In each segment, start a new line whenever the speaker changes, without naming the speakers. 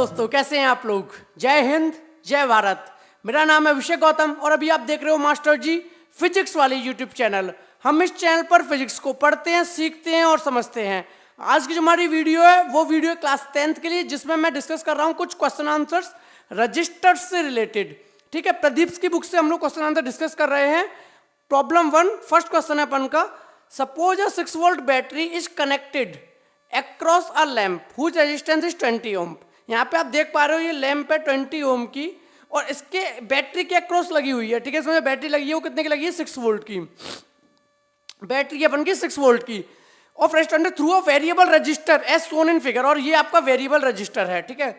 दोस्तों, कैसे हैं आप लोग। जय हिंद, जय भारत। मेरा नाम है अभिषेक गौतम और अभी आप देख रहे हो मास्टर जी फिजिक्स वाली यूट्यूब चैनल। हम इस चैनल पर फिजिक्स को पढ़ते हैं, सीखते हैं और समझते हैं। आज की जो हमारी वीडियो है वो वीडियो क्लास 10th के लिए, जिसमें मैं डिस्कस कर रहा हूँ कुछ क्वेश्चन आंसर्स रजिस्टर से रिलेटेड। ठीक है, प्रदीप की बुक से हम लोग क्वेश्चन आंसर डिस्कस कर रहे हैं। प्रॉब्लम 1, फर्स्ट क्वेश्चन है अपन का। Suppose a 6 volt battery is connected across a lamp whose resistance is 20 ohm। यहाँ पे आप देख पा रहे हो ये लैंप है 20 ओम की और इसके बैटरी के अक्रॉस लगी हुई है। ठीक है, इसमें बैटरी लगी है वो कितने की लगी है, 6 वोल्ट की बैटरी है अपन की, 6 वोल्ट की। और resistance through a variable resistor as shown in figure, और ये आपका वेरिएबल रजिस्टर है। ठीक है,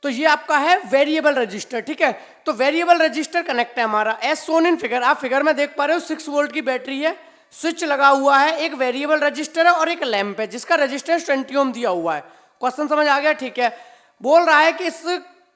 तो ये आपका है वेरिएबल रजिस्टर। ठीक है, तो वेरिएबल रजिस्टर कनेक्ट है हमारा एज शोन इन फिगर। आप फिगर में देख पा रहे हो 6 वोल्ट की बैटरी है, स्विच लगा हुआ है, एक वेरिएबल रजिस्टर है और एक लैंप है जिसका रेजिस्टेंस 20 ओम दिया हुआ है। क्वेश्चन समझ आ गया। ठीक है, बोल रहा है कि इस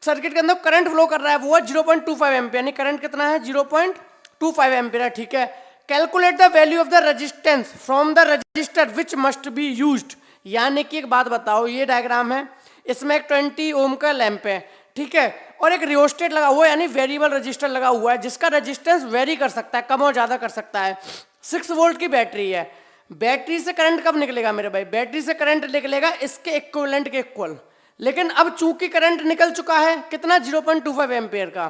सर्किट के अंदर करंट फ्लो कर रहा है वो है 0.25 एम्पियर, यानी करंट कितना है 0.25 एम्पियर है। ठीक है, calculate the value of the resistance from the register which must be used. यानी कि एक बात बताओ, ये डायग्राम है, इसमें एक 20 ओम का लैंप है, ठीक है, और एक रियोस्टेट लगा हुआ है यानी वेरिएबल रजिस्टर लगा हुआ है जिसका रेजिस्टेंस वेरी कर सकता है, कम और ज्यादा कर सकता है। 6 वोल्ट की बैटरी है। बैटरी से करंट कब निकलेगा मेरे भाई, बैटरी से करंट निकलेगा इसके इक्विवेलेंट के इक्वल। लेकिन अब चूंकि करंट निकल चुका है कितना, 0.25 एम्पियर का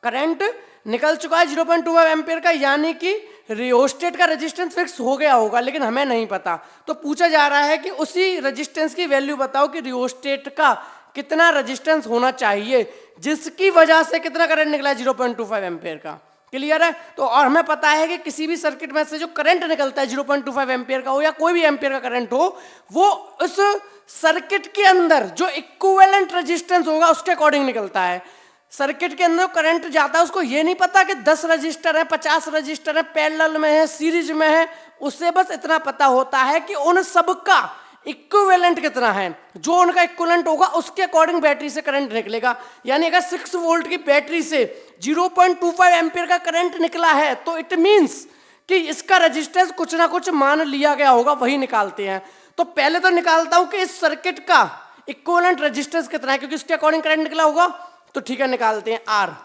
करंट निकल चुका है, 0.25 एम्पियर का, यानी कि रियोस्टेट का रेजिस्टेंस फिक्स हो गया होगा, लेकिन हमें नहीं पता। तो पूछा जा रहा है कि उसी रेजिस्टेंस की वैल्यू बताओ कि रियोस्टेट का कितना रेजिस्टेंस होना चाहिए जिसकी वजह से कितना करंट निकला है, 0.25 एम्पियर का। क्लियर है। तो और हमें पता है कि किसी भी सर्किट में से जो करंट निकलता है 0.25 एम्पियर का हो या कोई भी एम्पियर का करंट हो, वो उस सर्किट के अंदर जो इक्विवेलेंट रेजिस्टेंस होगा उसके अकॉर्डिंग निकलता है। सर्किट के अंदर करंट जाता है, उसको ये नहीं पता कि 10 रजिस्टर है, 50 रजिस्टर है, पैरेलल में है, सीरीज में है, उससे बस इतना पता होता है कि उन सबका इक्विवेलेंट कितना है, जो उनका इक्विवेलेंट होगा उसके अकॉर्डिंग बैटरी से करंट निकलेगा। यानी अगर 6 वोल्ट की बैटरी से 0.25 एम्पियर का करंट निकला है तो इट मींस कि इसका रेजिस्टेंस कुछ ना कुछ मान लिया गया होगा, वही निकालते हैं। तो पहले तो निकालता हूं कि इस सर्किट का इक्विवेलेंट रेजिस्टेंस कितना है, क्योंकि उसके अकॉर्डिंग करंट निकला होगा। तो ठीक है, निकालते हैं आर।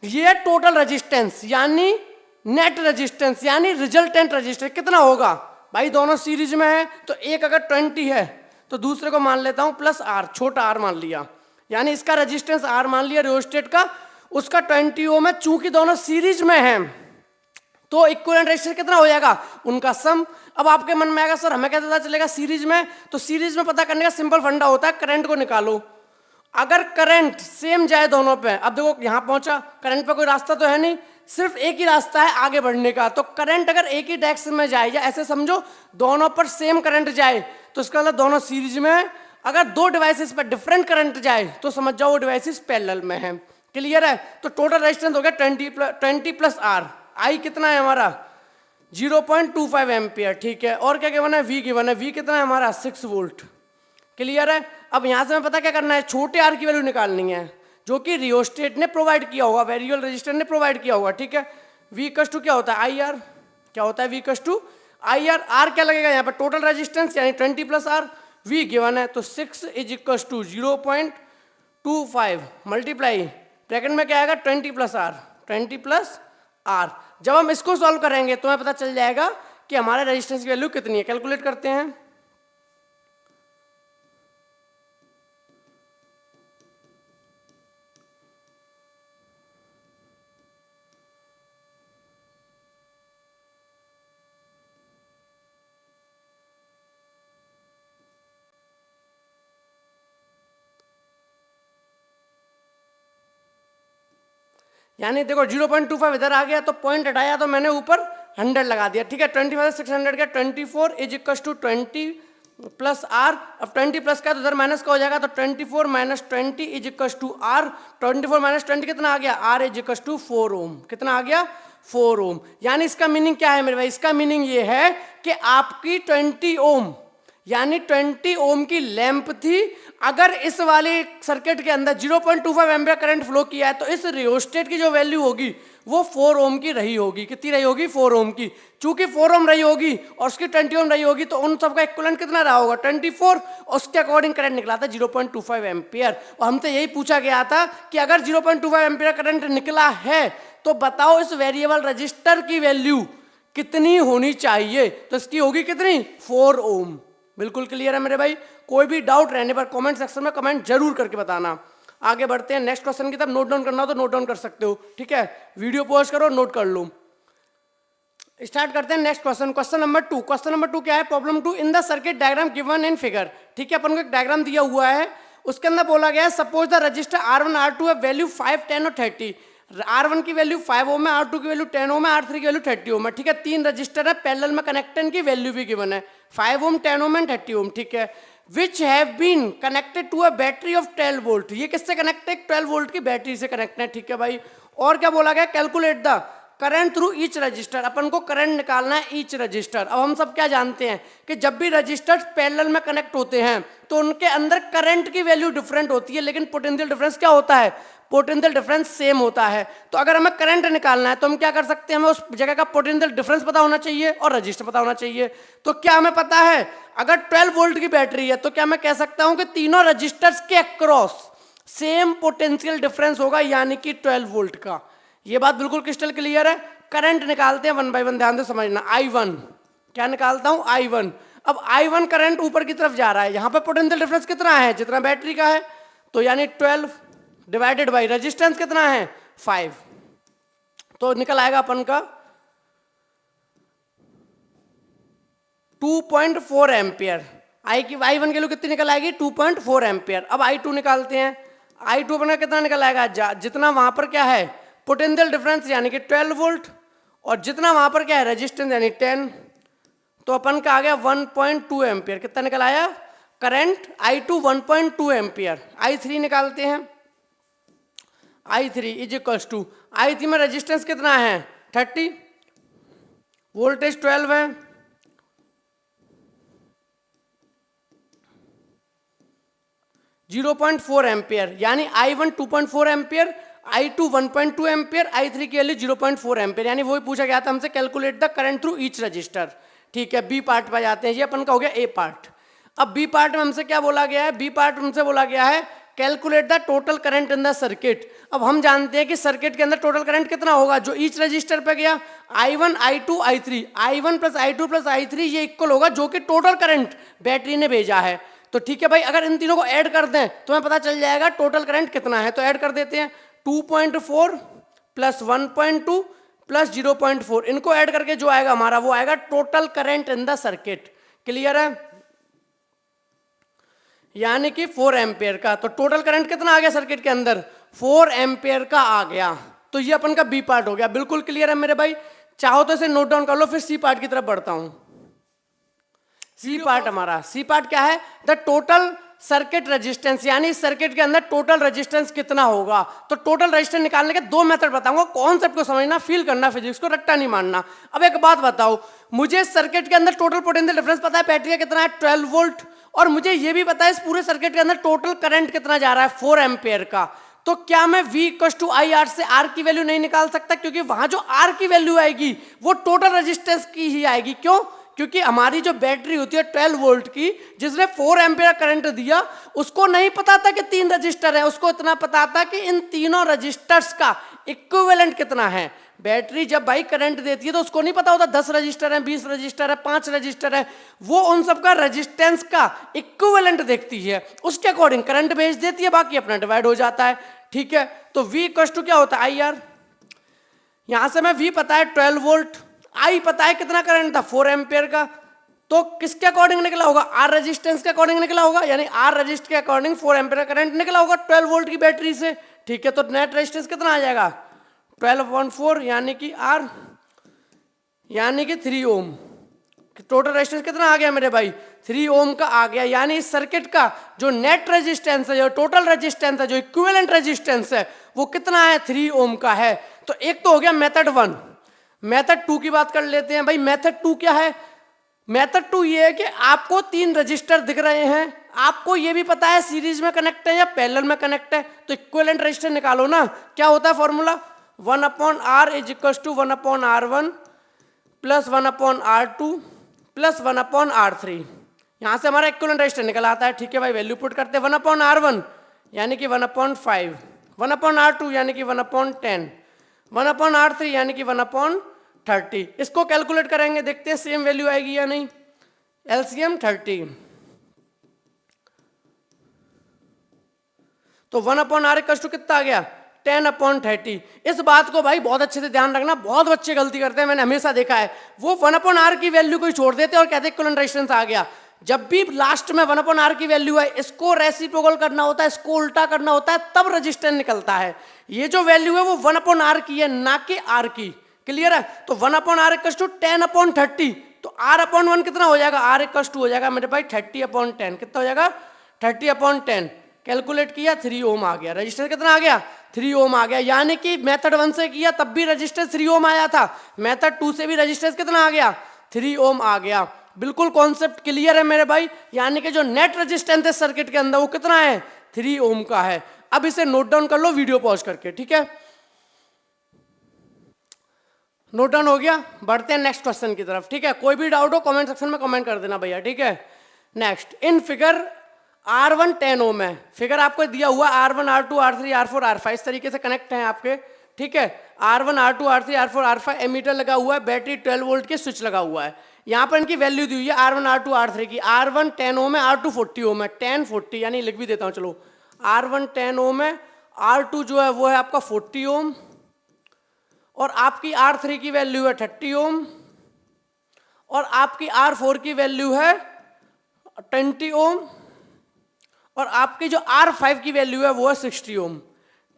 ये टोटल रेजिस्टेंस यानी नेट रेजिस्टेंस यानी रिजल्टेंट रेजिस्टेंस कितना होगा भाई, दोनों सीरीज में है तो एक अगर 20 है तो दूसरे को मान लेता हूं प्लस आर, छोटा आर मान लिया, यानी इसका रेजिस्टेंस आर मान लिया रियोस्टेट का, उसका 20 ओम है। चूंकि दोनों सीरीज में हैं तो इक्विवेलेंट रेजिस्टेंस कितना हो जाएगा, उनका सम। अब आपके मन में आएगा सर हमें कैसे पता चलेगा सीरीज में, तो सीरीज में पता करने का सिंपल फंडा होता है, करंट को निकालो। अगर करंट सेम जाए दोनों पे, अब देखो यहां पहुंचा, करंट पे कोई रास्ता तो है नहीं, सिर्फ एक ही रास्ता है आगे बढ़ने का। तो करंट अगर एक ही डायरेक्शन में जाए, या ऐसे समझो दोनों पर सेम करंट जाए तो इसका मतलब दोनों सीरीज में है। अगर दो डिवाइसेस पर डिफरेंट करंट जाए तो समझ जाओ वो डिवाइसेस पैरेलल में है। क्लियर है। तो टोटल रेजिस्टेंस हो गया 20 प्लस आर। आई कितना है हमारा 0.25 एम्पियर। ठीक है, और क्या गिवन है, वी गिवन है, वी कितना है हमारा 6 वोल्ट। क्लियर है। अब यहां से हमें पता क्या करना है, छोटे आर की वैल्यू निकालनी है जो कि रियोस्टेट ने प्रोवाइड किया होगा, वेरिएबल रजिस्टर ने प्रोवाइड किया होगा। ठीक है, वी इक्वल्स टू क्या होता है आई आर, क्या होता है V equals to I R. R क्या लगेगा यहाँ पर, टोटल रेजिस्टेंस यानी 20 प्लस आर, वी गिवन है तो 6 is equals to 0.25 multiply bracket में क्या आएगा 20 प्लस आर, 20 प्लस आर। जब हम इसको सॉल्व करेंगे तो हमें पता चल जाएगा कि हमारे रेजिस्टेंस की वैल्यू कितनी है। कैलकुलेट करते हैं। यानी देखो 0.25 इधर आ गया तो पॉइंट हटाया तो मैंने ऊपर 100 लगा दिया। ठीक है, 25 से 600 का 24 is equal to 20 plus R. अब 20 प्लस का तो इधर माइनस का हो जाएगा, तो 24 minus 20 is equal to R. 24 minus 20 कितना आ गया, R is equal to 4 ohm. कितना आ गया 4 ओम। यानी इसका मीनिंग क्या है मेरे भाई, इसका मीनिंग ये है कि आपकी 20 ओम यानी 20 ओम की लैंप थी। अगर इस वाले सर्किट के अंदर 0.25 एम्पियर करंट फ्लो किया है तो इस रियोस्टेट की जो वैल्यू होगी वो 4 ओम की रही होगी। कितनी रही होगी? 4 ओम की। चूंकि 4 ओम रही होगी और उसकी 20 ओम रही होगी तो उन सबका इक्विवेलेंट कितना रहा होगा? 24। उसके अकॉर्डिंग करंट निकला था 0.25 एम्पियर। और हमसे यही पूछा गया था कि अगर 0.25 एम्पियर करंट निकला है तो बताओ इस वेरिएबल रजिस्टर की वैल्यू कितनी होनी चाहिए। तो इसकी होगी कितनी? 4 ओम। बिल्कुल क्लियर है मेरे भाई। कोई भी डाउट रहने पर कमेंट सेक्शन में कमेंट जरूर करके बताना। आगे बढ़ते हैं नेक्स्ट क्वेश्चन की तरफ। नोट डाउन करना हो तो नोट डाउन कर सकते हो, ठीक है। वीडियो पॉज करो, नोट कर लो। स्टार्ट करते हैं next question. Question number 2। Question number 2 क्या है? Problem 2, in the circuit diagram given in figure. ठीक है, अपन को एक डायग्राम दिया हुआ है, उसके अंदर बोला गया है suppose the register R1 R2 है वैल्यू 5, 10 और 30। R1 की वैल्यू 5 ओम है, R2 की वैल्यू 10 ओम है, R3 की वैल्यू 30 ओम है। ठीक है, 3 रजिस्टर है पैरेलल में कनेक्ट, इनकी वैल्यू भी गिवन है 5 ओम, 10 ओम एंड 30 ओम। ठीक है, which have been connected to a battery of 12 volt. ये किससे कनेक्ट है? 12 वोल्ट की बैटरी से कनेक्ट है। ठीक है भाई, और क्या बोला गया? Calculate the current through each resistor. अपन को करंट निकालना है ईच रजिस्टर। अब हम सब क्या जानते हैं कि जब भी रजिस्टर्स पैरेलल में कनेक्ट होते हैं तो उनके अंदर करंट की वैल्यू डिफरेंट होती है, लेकिन पोटेंशियल डिफरेंस क्या होता है? पोटेंशियल डिफरेंस सेम होता है। तो अगर हमें करंट निकालना है तो हम क्या कर सकते हैं? हमें उस जगह का पोटेंशियल डिफरेंस पता होना चाहिए और रजिस्टर पता होना चाहिए। तो क्या हमें पता है? अगर 12 वोल्ट की बैटरी है तो क्या मैं कह सकता हूं कि तीनों रजिस्टर्स के अक्रॉस सेम पोटेंशियल डिफरेंस होगा, यानी कि 12 वोल्ट का। ये बात बिल्कुल क्रिस्टल क्लियर है। करंट निकालते हैं वन बाय वन, ध्यान से समझना। I1 क्या निकालता हूं? I1। अब I1 करंट ऊपर की तरफ जा रहा है, यहां पे पोटेंशियल डिफरेंस कितना है? जितना बैटरी का है, तो यानी 12 डिवाइडेड बाई रेजिस्टेंस कितना है? 5। तो निकल आएगा अपन का 2.4 एम्पियर। I1 की वैल्यू कितनी निकल आएगी? 2.4 एम्पियर। अब I2 निकालते हैं। I2 अपना कितना निकल आएगा? जितना वहां पर क्या है? पोटेंशियल डिफरेंस यानी कि 12 वोल्ट, और जितना वहां पर क्या है? रेजिस्टेंस यानी 10। तो अपन का आ गया 1.2 एम्पियर। कितना निकल आया? Current I2 1.2 ampere. I3 निकालते हैं। I3 is equals to, I3 में रेजिस्टेंस कितना है? 30, वोल्टेज 12 है, .4 एम्पियर, यानी I1 2.4 ampere, I2 1.2 ampere, I3 की वैल्यू 0.4 एम्पियर। यानी वही पूछा गया था हमसे, calculate the current through each register. ठीक है, बी पार्ट पर जाते हैं। ये अपन का हो गया ए पार्ट। अब बी पार्ट में हमसे क्या बोला गया है? बी पार्ट में हमसे बोला गया है calculate the total current in the circuit. अब हम जानते हैं कि सर्किट के अंदर टोटल करंट कितना होगा जो ईच रजिस्टर पे गया? I1 I2 I3, I1 plus I2 plus I3 ये इक्वल होगा जो कि टोटल करंट बैटरी ने भेजा है। तो ठीक है भाई, अगर इन तीनों को ऐड कर दें तो हमें पता चल जाएगा टोटल करंट कितना है। तो ऐड कर देते हैं, 2.4 प्लस 1.2 प्लस 0.4, इनको ऐड करके जो आएगा हमारा वो आएगा total current in the circuit. Clear है? यानी कि 4 एम्पियर का। तो टोटल करंट कितना आ गया सर्किट के अंदर? 4 एम्पियर का आ गया। तो ये अपन का बी पार्ट हो गया। बिल्कुल क्लियर है मेरे भाई? चाहो तो इसे नोट डाउन कर लो, फिर सी पार्ट की तरफ बढ़ता हूं। सी पार्ट हमारा, सी पार्ट क्या है? द टोटल सर्किट रेजिस्टेंस, यानी सर्किट के अंदर टोटल रेजिस्टेंस कितना होगा। तो टोटल रेजिस्टेंस निकालने के 2 मेथड बताऊंगा। कॉन्सेप्ट को समझना, फील करना, फिजिक्स को रट्टा नहीं मानना। अब एक बात बताओ, मुझे सर्किट के अंदर टोटल पोटेंशियल डिफरेंस पता है, बैटरी का कितना है? 12 वोल्ट, और मुझे ये भी पता है इस पूरे सर्किट के अंदर टोटल करंट कितना जा रहा है? 4 एम्पियर का। तो क्या मैं V = IR से R की वैल्यू नहीं निकाल सकता? क्योंकि वहां जो R की वैल्यू आएगी वो टोटल रेजिस्टेंस की ही आएगी। क्यों? क्योंकि हमारी जो बैटरी होती है 12 वोल्ट की, जिसने 4 एम्पियर करंट दिया, उसको नहीं पता था कि 3 रजिस्टर है, उसको इतना पता था कि इन तीनों रजिस्टर्स का इक्विवेलेंट कितना है। बैटरी जब भाई करंट देती है तो उसको नहीं पता होता 10 रजिस्टर है, 20 रजिस्टर है, 5 रजिस्टर है। वो उन सब का रजिस्टेंस का इक्विवेलेंट देखती है, उसके अकॉर्डिंग करंट भेज देती है, बाकी अपना डिवाइड हो जाता है। ठीक है, तो V = क्या होता है? IR। यहां से मैं V पता है 12 वोल्ट, I पता है कितना करंट था? 4 एम्पियर का। तो किसके अकॉर्डिंग निकला होगा? R रेजिस्टेंस के अकॉर्डिंग निकला होगा, यानी R रजिस्टर के अकॉर्डिंग 4 एम्पियर का करंट निकला होगा 12 वोल्ट की बैटरी से। ठीक है, तो नेट रेजिस्टेंस कितना आ जाएगा? 12/4, यानी कि R, यानी कि 3 ओम। टोटल रेजिस्टेंस कितना आ गया मेरे भाई? 3 ओम का आ गया। यानी इस सर्किट का जो नेट रेजिस्टेंस है, जो टोटल रेजिस्टेंस है, जो इक्विवेलेंट रेजिस्टेंस है, वो कितना है? 3 ओम का है। तो एक तो हो गया मेथड 1। मेथड 2 की बात कर लेते हैं भाई। मेथड 2 क्या है? मेथड 2 ये है कि आपको 3 रजिस्टर दिख रहे हैं, आपको ये भी पता है सीरीज में कनेक्ट है या पैरेलल में कनेक्ट है, तो इक्विवेलेंट रेजिस्टेंस निकालो ना। क्या होता है formula? 1 upon R is equal to 1 upon R1 plus 1 upon R2 plus 1 upon R3। यहाँ से हमारा इक्विवेलेंट रेजिस्टेंस निकल आता है। ठीक है भाई, वैल्यू पुट करते हैं। 1 अपॉन R1 यानी कि 1 अपॉन 5, 1 अपॉन R2 यानी कि 1 अपॉन 10, 1 अपॉन R3 यानी कि 1 अपॉन 30। इसको कैलकुलेट करेंगे, देखते हैं सेम वैल्यू आएगी या नहीं। एलसीएम 30, तो 1 अपॉन आर इक्वल टू कितना आ गया 10 अपॉन 30। इस बात को भाई बहुत अच्छे से ध्यान रखना, बहुत बच्चे गलती करते हैं, मैंने हमेशा देखा है। वो 1 अपॉन आर की वैल्यू को छोड़ देते हैं और कहते हैं इक्विवेलेंट रेजिस्टेंस आ गया। जब भी लास्ट में 1 अपॉन आर की वैल्यू है, इसको रेसिप्रोकल करना होता है, इसको उल्टा करना होता है, तब रेजिस्टेंस निकलता है। ये जो वैल्यू है वो 1 अपॉन आर की है, ना कि आर की। क्लियर है? तो 1 upon R equal to 10 upon 30, तो आर अपॉन 1 कितना हो जाएगा, आर इक्वल टू हो जाएगा मेरे भाई 30 अपॉन 10। कितना हो जाएगा 30 अपॉन 10। कैलकुलेट किया 3 ओम आ गया। रजिस्टेंस कितना आ गया 3 ओम आ गया। यानी कि मेथड 1 से किया तब भी रजिस्टेंस 3 ओम आया था, मेथड 2 से भी रजिस्टेंस कितना आ गया 3 ओम आ गया। बिल्कुल कॉन्सेप्ट क्लियर है मेरे भाई। यानी कि जो नेट रजिस्टेंस है सर्किट के अंदर वो कितना है 3 ओम का है। अब इसे नोट डाउन कर लो वीडियो पॉज करके। ठीक है, नोट डाउन हो गया। बढ़ते हैं नेक्स्ट क्वेश्चन की तरफ। ठीक है, कोई भी डाउट हो कमेंट सेक्शन में कमेंट कर देना भैया। ठीक है, नेक्स्ट इन फिगर R1 10 ओम है। फिगर आपको दिया हुआ R1 R2 R3 R4 R5 इस तरीके से कनेक्ट हैं आपके। ठीक है, R1 R2 R3 R4 R5 ammeter लगा हुआ है, बैटरी 12 वोल्ट की स्विच लगा हुआ है। यहाँ पर इनकी वैल्यू दी हुई है R1 R2 R3 की। R1 10 ओम है, R2 40 ओम है। 10 40 यानी लिख भी देता हूँ, चलो R1 10 ओम है, R2 जो है वो है आपका 40 ओम, और आपकी R3 की वैल्यू है 30 ओम, और आपकी R4 की वैल्यू है 20 ओम, और आपकी जो R5 की वैल्यू है वो है 60 ओम।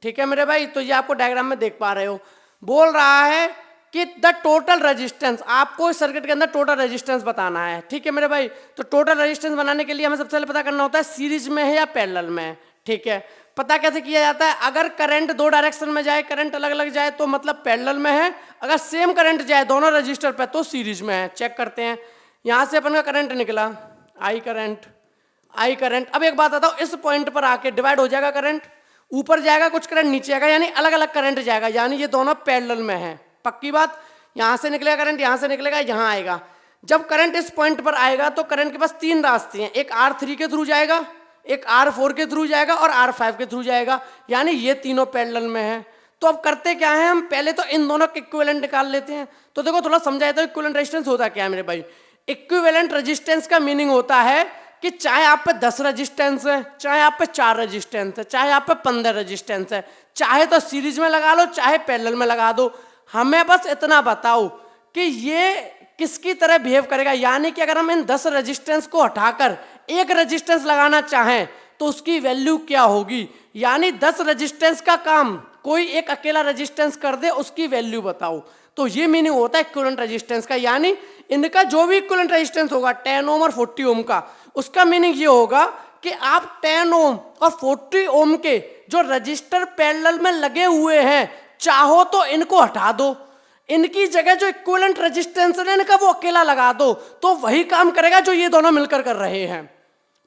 ठीक है मेरे भाई, तो ये आपको डायग्राम में देख पा रहे हो। बोल रहा है कि द टोटल रेजिस्टेंस, आपको इस सर्किट के अंदर टोटल रेजिस्टेंस बताना है। ठीक है मेरे भाई, तो टोटल रेजिस्टेंस बनाने के लिए हमें सबसे पहले पता करना होता है सीरीज में है या पैरेलल में है। ठीक है, पता कैसे किया जाता है, अगर करंट दो डायरेक्शन में जाए, करंट अलग अलग जाए तो मतलब पैरेलल में है, अगर सेम करंट जाए दोनों रजिस्टर पे तो सीरीज में है। चेक करते हैं, यहाँ से अपन का करंट निकला आई करंट। अब एक बात बताओ, इस पॉइंट पर आके डिवाइड हो जाएगा करंट, ऊपर जाएगा कुछ करंट नीचे आएगा, यानी अलग अलग करंट जाएगा, यानी ये दोनों पैरेलल में है। पक्की बात, यहाँ से निकलेगा करंट, यहाँ से निकलेगा, यहाँ आएगा। जब करंट इस पॉइंट पर आएगा तो करंट के पास 3 रास्ते हैं, एक R3 के थ्रू जाएगा, एक R4 के थ्रू जाएगा और R5 के थ्रू जाएगा, यानी ये तीनों पैरेलल में है। तो अब करते क्या है, हम पहले तो इन दोनों के इक्विवेलेंट निकाल लेते हैं। तो देखो थोड़ा समझाया तो इक्विवेलेंट रेजिस्टेंस होता क्या है मेरे भाई। इक्विवेलेंट रेजिस्टेंस का मीनिंग होता है कि चाहे आप पे 10 रेजिस्टेंस है, चाहे आप पे 4 रेजिस्टेंस है, चाहे आप पे 15 रेजिस्टेंस है, चाहे तो सीरीज में लगा लो चाहे पैरेलल में लगा दो, हमें बस इतना बताओ कि ये किसकी तरह बिहेव करेगा। यानी कि अगर हम इन 10 रेजिस्टेंस को हटाकर एक रेजिस्टेंस लगाना चाहें तो उसकी वैल्यू क्या होगी। यानी 10 रेजिस्टेंस का काम कोई एक अकेला रेजिस्टेंस कर दे, उसकी वैल्यू बताओ। तो ये मीनिंग होता है इक्विवेलेंट रेजिस्टेंस का। यानी इनका जो भी इक्विवेलेंट रेजिस्टेंस होगा 10 ओम और 40 ओम का, उसका मीनिंग ये होगा कि आप 10 ओम और 40 ओम के जो रजिस्टर पैरेलल में लगे हुए हैं, चाहो तो इनको हटा दो, इनकी जगह जो इक्विवेलेंट रेजिस्टेंस है इनका वो अकेला लगा दो, तो वही काम करेगा जो ये दोनों मिलकर कर रहे हैं।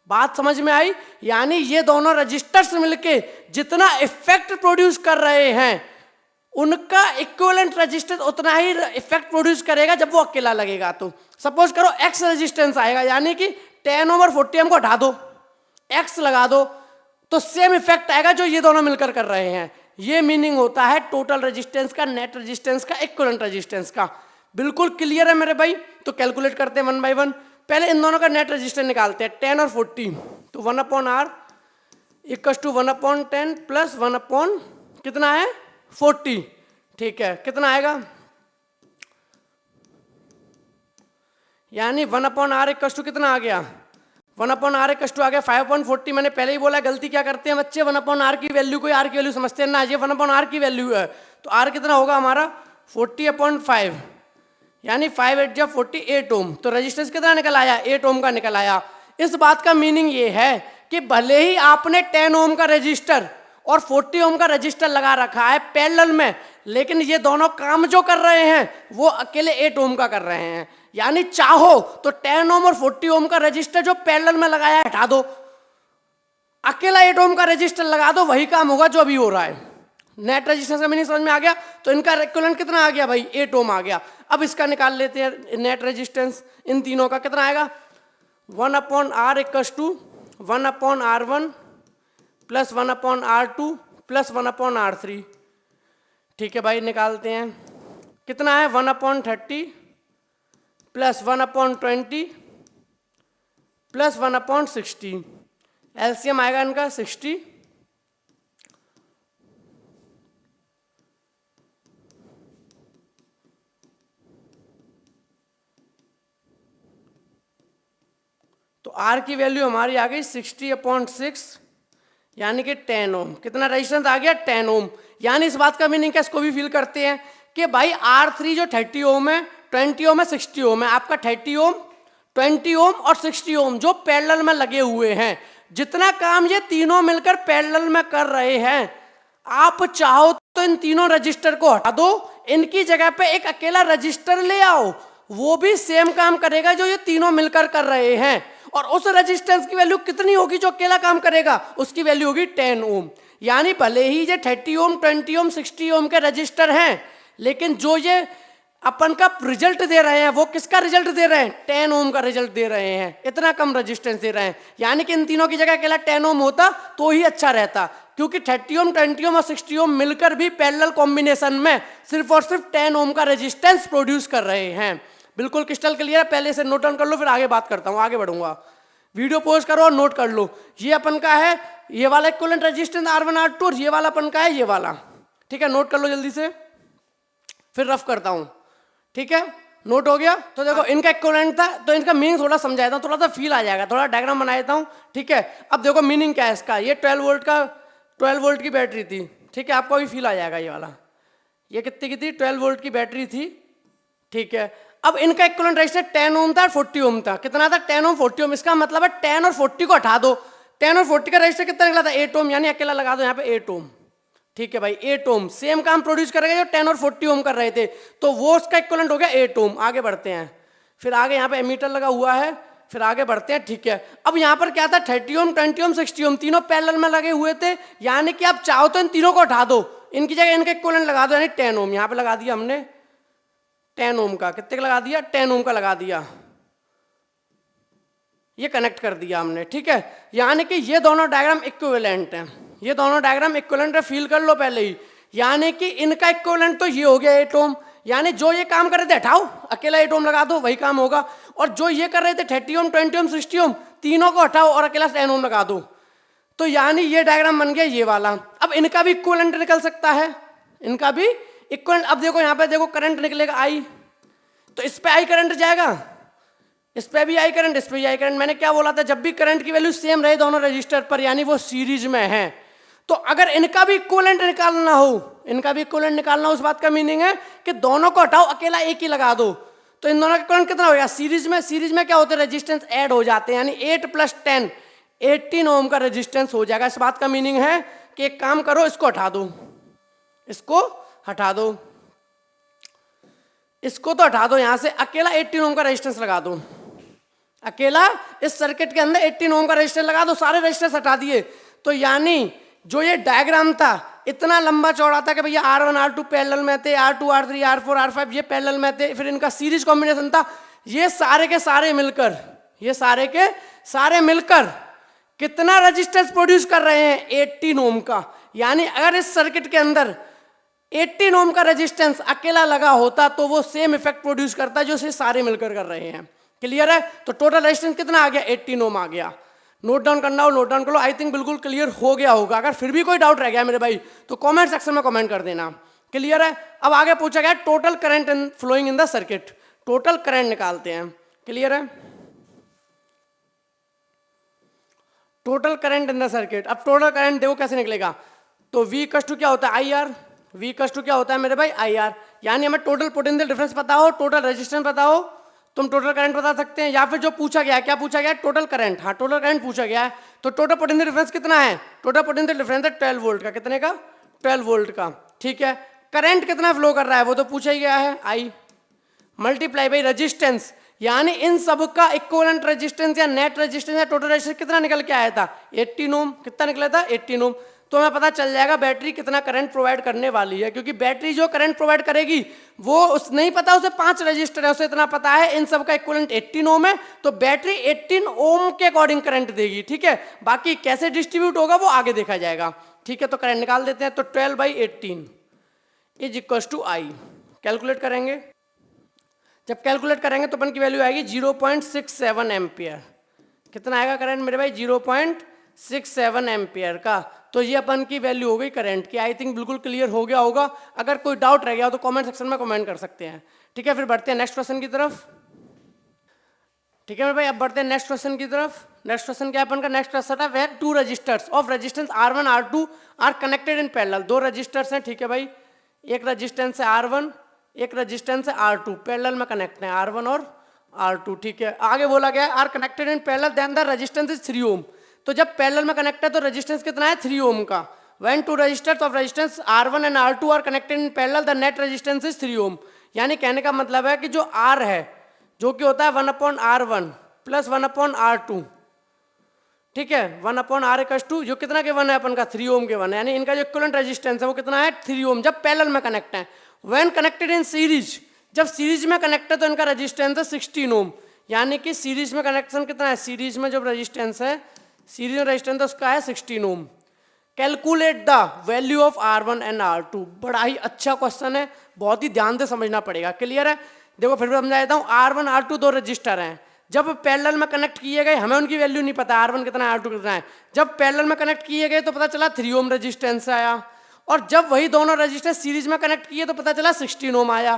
बात समझ में आई। यानी ये दोनों रजिस्टर्स मिलके जितना इफेक्ट प्रोड्यूस कर रहे हैं, उनका इक्विवेलेंट रेजिस्टेंस उतना ही इफेक्ट प्रोड्यूस करेगा जब वो अकेला लगेगा। तो सपोज करो एक्स रेजिस्टेंस आएगा, यानी कि 10 ओम और 40 ओम को हटा दो, एक्स लगा दो, तो सेम इफेक्ट आएगा जो ये दोनों मिलकर कर रहे हैं। ये मीनिंग होता है टोटल रेजिस्टेंस का, नेट रेजिस्टेंस का, इक्विवेलेंट रेजिस्टेंस का। बिल्कुल क्लियर है मेरे भाई। तो कैलकुलेट करते हैं 1 बाय 1। पहले इन दोनों का नेट रेजिस्टेंस निकालते हैं, 10 और 40। तो 1 upon R equal to 1 upon 10 plus 1 upon कितना है 40। ठीक है, कितना आएगा, यानी 1 अपॉन आर इक्वल टू कितना आ गया, 1 अपॉन आर इक्वल टू आ गया 5/40। मैंने पहले ही बोला गलती क्या करते हैं बच्चे, 1 अपॉन आर की वैल्यू को आर की वैल्यू समझते हैं ना। ये 1 अपॉन आर की वैल्यू है, तो आर कितना होगा हमारा 40/5, यानी 5 8 जा 48 ओम। तो रेजिस्टेंस कितना निकल आया 8 ओम का निकल आया। इस बात का मीनिंग ये है कि भले ही आपने 10 ओम का रजिस्टर और 40 ओम का रजिस्टर लगा रखा है पैरेलल में, लेकिन ये दोनों काम जो कर रहे हैं वो अकेले 8 ओम का कर रहे हैं। यानी चाहो तो 10 ओम और 40 ओम का रजिस्टर जो पैरेलल में लगाया है हटा दो, अकेला 8 ओम का रजिस्टर लगा दो, वही काम होगा जो अभी हो रहा है। नेट रेजिस्टेंस का मीनिंग समझ में आ गया। तो इनका इक्विवेलेंट कितना आ गया भाई, 8 ओम आ गया। अब इसका निकाल लेते हैं नेट रेजिस्टेंस, इन तीनों का कितना आएगा, 1/R equals to 1/R1 plus 1/R2 plus 1/R3। ठीक है भाई, निकालते हैं। कितना है, 1/30 प्लस 1/20 प्लस 1/60। एलसीएम आएगा इनका 60। तो आर की वैल्यू हमारी आ गई 60/6 यानी कि 10 ओम। कितना रेजिस्टेंस आ गया, 10 ओम। यानी इस बात का मीनिंग क्या, इसको भी फील करते हैं कि भाई R3 जो 30 ओम है, 20 ओम है, 60 ओम है। आपका 30 ओम, 20 ओम और 60 ओम जो पैरेलल में लगे हुए हैं, जितना काम ये तीनों मिलकर पैरेलल में कर रहे हैं, आप चाहो तो इन तीनों रजिस्टर को हटा दो, इनकी जगह पे एक अकेला रजिस्टर ले आओ, वो भी सेम काम करेगा जो ये तीनों मिलकर कर रहे हैं। और उस रेजिस्टेंस की वैल्यू कितनी होगी जो अकेला काम करेगा, उसकी वैल्यू होगी 10 ओम। यानी भले ही ये 30 ओम, 20 ओम, 60 ओम के रजिस्टर हैं, लेकिन जो ये अपन का रिजल्ट दे रहे हैं वो किसका रिजल्ट दे रहे हैं, 10 ओम का रिजल्ट दे रहे हैं। इतना कम रेजिस्टेंस दे रहे हैं। यानी कि इन तीनों की जगह अकेला 10 ओम होता तो ही अच्छा रहता, क्योंकि 30 ओम, 20 ओम और 60 ओम मिलकर भी पैरेलल कॉम्बिनेशन में सिर्फ और सिर्फ 10 ओम का रेजिस्टेंस प्रोड्यूस कर रहे हैं। बिल्कुल क्रिस्टल क्लियर है, पहले से नोट डाउन कर लो, फिर आगे बात करता हूँ, आगे बढ़ूंगा। वीडियो पॉज करो और नोट कर लो। ये अपन का है ये वाला इक्विवेलेंट रेजिस्टेंस R1 R2, और ये वाला अपन का है ये वाला। ठीक है, नोट कर लो जल्दी से, फिर रफ करता हूँ। ठीक है, नोट हो गया। तो देखो इनका इक्विवेलेंट था, तो इनका मीनिंग थोड़ा समझाता हूँ, थोड़ा सा फील आ जाएगा, थोड़ा डायग्राम बना देता हूँ। ठीक है, अब देखो मीनिंग क्या है इसका। ये 12 वोल्ट की बैटरी थी। ठीक है, आपको भी फील आ जाएगा। ये वाला, ये कितनी की थी, 12 वोल्ट की बैटरी थी। ठीक है, अब इनका इक्विवेलेंट रेजिस्टेंस 10 ओम था और 40 ओम था। कितना था, 10 ओम, 40 ओम। इसका मतलब है 10 और 40 को हटा दो, 10 और 40 का रेजिस्टेंस कितना निकला था, 8 ओम। यानी अकेला लगा दो यहाँ पे 8 ओम। ठीक है भाई, 8 ओम सेम काम प्रोड्यूस करेगा जो 10 और 40 ओम कर रहे थे, तो वो उसका इक्विवेलेंट हो गया 8 ओम। आगे बढ़ते हैं, फिर आगे यहाँ पे एमीटर लगा हुआ है, फिर आगे बढ़ते हैं। ठीक है, अब यहाँ पर क्या था, 30 ओम, 20 ओम, 60 ओम तीनों पैरेलल में लगे हुए थे। यानी कि आप चाहो तो इन तीनों को हटा दो, इनकी जगह इनका इक्विवेलेंट लगा दो, यानी 10 ओम। यहाँ पे लगा दिया हमने 10 ओम का। कितने का लगा दिया, 10 ओम का लगा दिया, ये कनेक्ट कर दिया हमने। ठीक है, यानी कि ये दोनों डायग्राम इक्विवेलेंट हैं, ये दोनों डायग्राम इक्विवेलेंट है, फील कर लो पहले ही। यानी कि इनका इक्विवेलेंट तो ये हो गया 8 ओम, यानी जो ये काम कर रहे थे हटाओ, अकेला 8 ओम लगा दो, वही काम होगा। और जो ये कर रहे थे 30 ओम, 20 ओम, 60 ओम तीनों को हटाओ और अकेला 10 ओम लगा दो। तो यानी ये डायग्राम बन गया ये वाला। अब इनका भी इक्विवेलेंट निकल सकता है, इनका भी इक्विवेलेंट। अब देखो यहाँ पे देखो करंट निकलेगा आई, तो इस पे आई करंट जाएगा, इस पे भी आई करंट, इस पे भी आई करंट। मैंने क्या बोला था, जब भी करंट की वैल्यू सेम रहे दोनों रजिस्टर पर, यानी वो सीरीज में है, तो अगर इनका भी इक्विवेलेंट निकालना हो, इनका भी इक्विवेलेंट निकालना हो, उस बात का मीनिंग है कि दोनों को हटाओ, अकेला एक ही लगा दो। तो इन दोनों का इक्विवेलेंट कितना हो गया, सीरीज में, सीरीज में क्या होते हैं, रेजिस्टेंस ऐड हो जाते हैं, यानी 8 + 10 18 ओम का रेजिस्टेंस हो जाएगा। इस बात का मीनिंग है कि एक काम करो, इसको हटा दो, इसको हटा दो, इसको तो हटा दो यहां से, अकेला 18 ओम का रेजिस्टेंस लगा दो, अकेला इस सर्किट के अंदर 18 ओम का रेजिस्टेंस लगा दो, सारे रेजिस्टेंस हटा दिए। तो यानी जो ये डायग्राम था इतना लंबा चौड़ा था कि भैया R1 R2 पैरेलल में थे, R2 R3 R4 R5 ये पैरेलल में थे, फिर इनका सीरीज कॉम्बिनेशन था। ये सारे के सारे मिलकर, ये सारे के सारे मिलकर कितना रेजिस्टेंस प्रोड्यूस कर रहे हैं, 18 ओम का। यानी अगर इस सर्किट के अंदर 18 ओम का रेजिस्टेंस अकेला लगा होता तो वो सेम इफेक्ट प्रोड्यूस करता जो से सारे मिलकर कर रहे हैं। क्लियर है, तो टोटल रेजिस्टेंस कितना आ गया, 18 ओम आ गया। नोट डाउन करना हो नोट डाउन कर लो। आई थिंक बिल्कुल क्लियर हो गया होगा। अगर फिर भी कोई डाउट रह गया मेरे भाई तो कमेंट सेक्शन में कमेंट कर देना। क्लियर है, अब आगे पूछा गया total current in flowing in the circuit, total current निकालते हैं। क्लियर है, total current in the circuit. अब टोटल करंट देखो कैसे निकलेगा, तो V = क्या होता है, IR, V = क्या होता है मेरे भाई, IR। यानी हमें टोटल पोटेंशियल डिफरेंस पता हो, टोटल रेजिस्टेंस पता हो, तुम टोटल करंट बता सकते हैं। या फिर जो पूछा गया है, क्या पूछा गया है, टोटल करंट। हाँ, टोटल करंट पूछा गया है, तो टोटल पोटेंशियल डिफरेंस कितना है, टोटल पोटेंशियल डिफरेंस है 12 वोल्ट का। कितने का, 12 वोल्ट का। ठीक है, करंट कितना फ्लो कर रहा है वो तो पूछा ही गया है, I मल्टीप्लाई बाई रेजिस्टेंस। यानी इन सब का इक्विवेलेंट रेजिस्टेंस या नेट रेजिस्टेंस या टोटल रेजिस्टेंस कितना निकल के आया था, 18 ओम। कितना निकला था, 18 ओम। तो हमें पता चल जाएगा बैटरी कितना करंट प्रोवाइड करने वाली है, क्योंकि बैटरी जो करंट प्रोवाइड करेगी वो उस नहीं पता, उसे 5 रजिस्टर है, उसे इतना पता है इन सब का इक्विवेलेंट 18 ओम है, तो बैटरी 18 ओम के अकॉर्डिंग करंट देगी। ठीक है, बाकी कैसे डिस्ट्रीब्यूट होगा वो आगे देखा जाएगा। ठीक है, तो करंट निकाल देते हैं। तो 12/18 is equal to I. Calculate करेंगे, जब कैलकुलेट करेंगे तो अपन की वैल्यू आएगी 0.67 एम्पियर। कितना आएगा करंट मेरे भाई? 0.67 एम्पियर का। तो ये अपन की वैल्यू हो गई करंट की। आई थिंक बिल्कुल क्लियर हो गया होगा। अगर कोई डाउट रह गया हो तो कमेंट सेक्शन में कमेंट कर सकते हैं। ठीक है, फिर बढ़ते हैं नेक्स्ट क्वेश्चन की तरफ। ठीक है मेरे भाई, अब बढ़ते हैं नेक्स्ट क्वेश्चन की तरफ। नेक्स्ट क्वेश्चन क्या है अपन का? नेक्स्ट क्वेश्चन है where 2 resistors of resistance R1 R2 are connected in parallel. 2 resistors हैं। ठीक है भाई, एक रजिस्टेंस है R1, एक रजिस्टेंस है R2, पैरेलल में कनेक्ट है R1 और R2। ठीक है, आगे बोला गया are connected in parallel then the resistance is 3 ohm. तो जब पैरेलल में कनेक्ट है तो रेजिस्टेंस कितना है? 3 ओम का। When 2 resistors of resistance R1 and R2 are connected in parallel the net resistance is 3 ohm. यानी कहने का मतलब है कि जो R है जो कि होता है 1/R1 प्लस 1/R2। ठीक है, 1/R इक्वल्स टू जो कितना के 1 है अपन का? 3 ओम के 1 है। यानी इनका जो इक्विवेलेंट रेजिस्टेंस है वो कितना है? 3 ओम, जब पैरेलल में कनेक्ट है। व्हेन कनेक्टेड इन सीरीज, जब सीरीज में कनेक्ट है तो इनका रेजिस्टेंस है 16 ओम। यानी कि सीरीज में कनेक्शन कितना है? सीरीज में जो रेजिस्टेंस है, सीरीज में रेजिस्टेंस उसका है 16 ohm. Calculate the value of R1 and R2। बड़ा ही अच्छा क्वेश्चन है, बहुत ही ध्यान से समझना पड़ेगा। क्लियर है? देखो फिर भी समझा देता हूँ। R1 R2 2 रजिस्टर हैं, जब पैरेलल में कनेक्ट किए गए, हमें उनकी वैल्यू नहीं पता R1 कितना है R2 कितना है। जब पैरेलल में कनेक्ट किए गए तो पता चला 3 ओम रेजिस्टेंस आया, और जब वही दोनों रेजिस्टेंस सीरीज में कनेक्ट किए तो पता चला 16 ओम आया।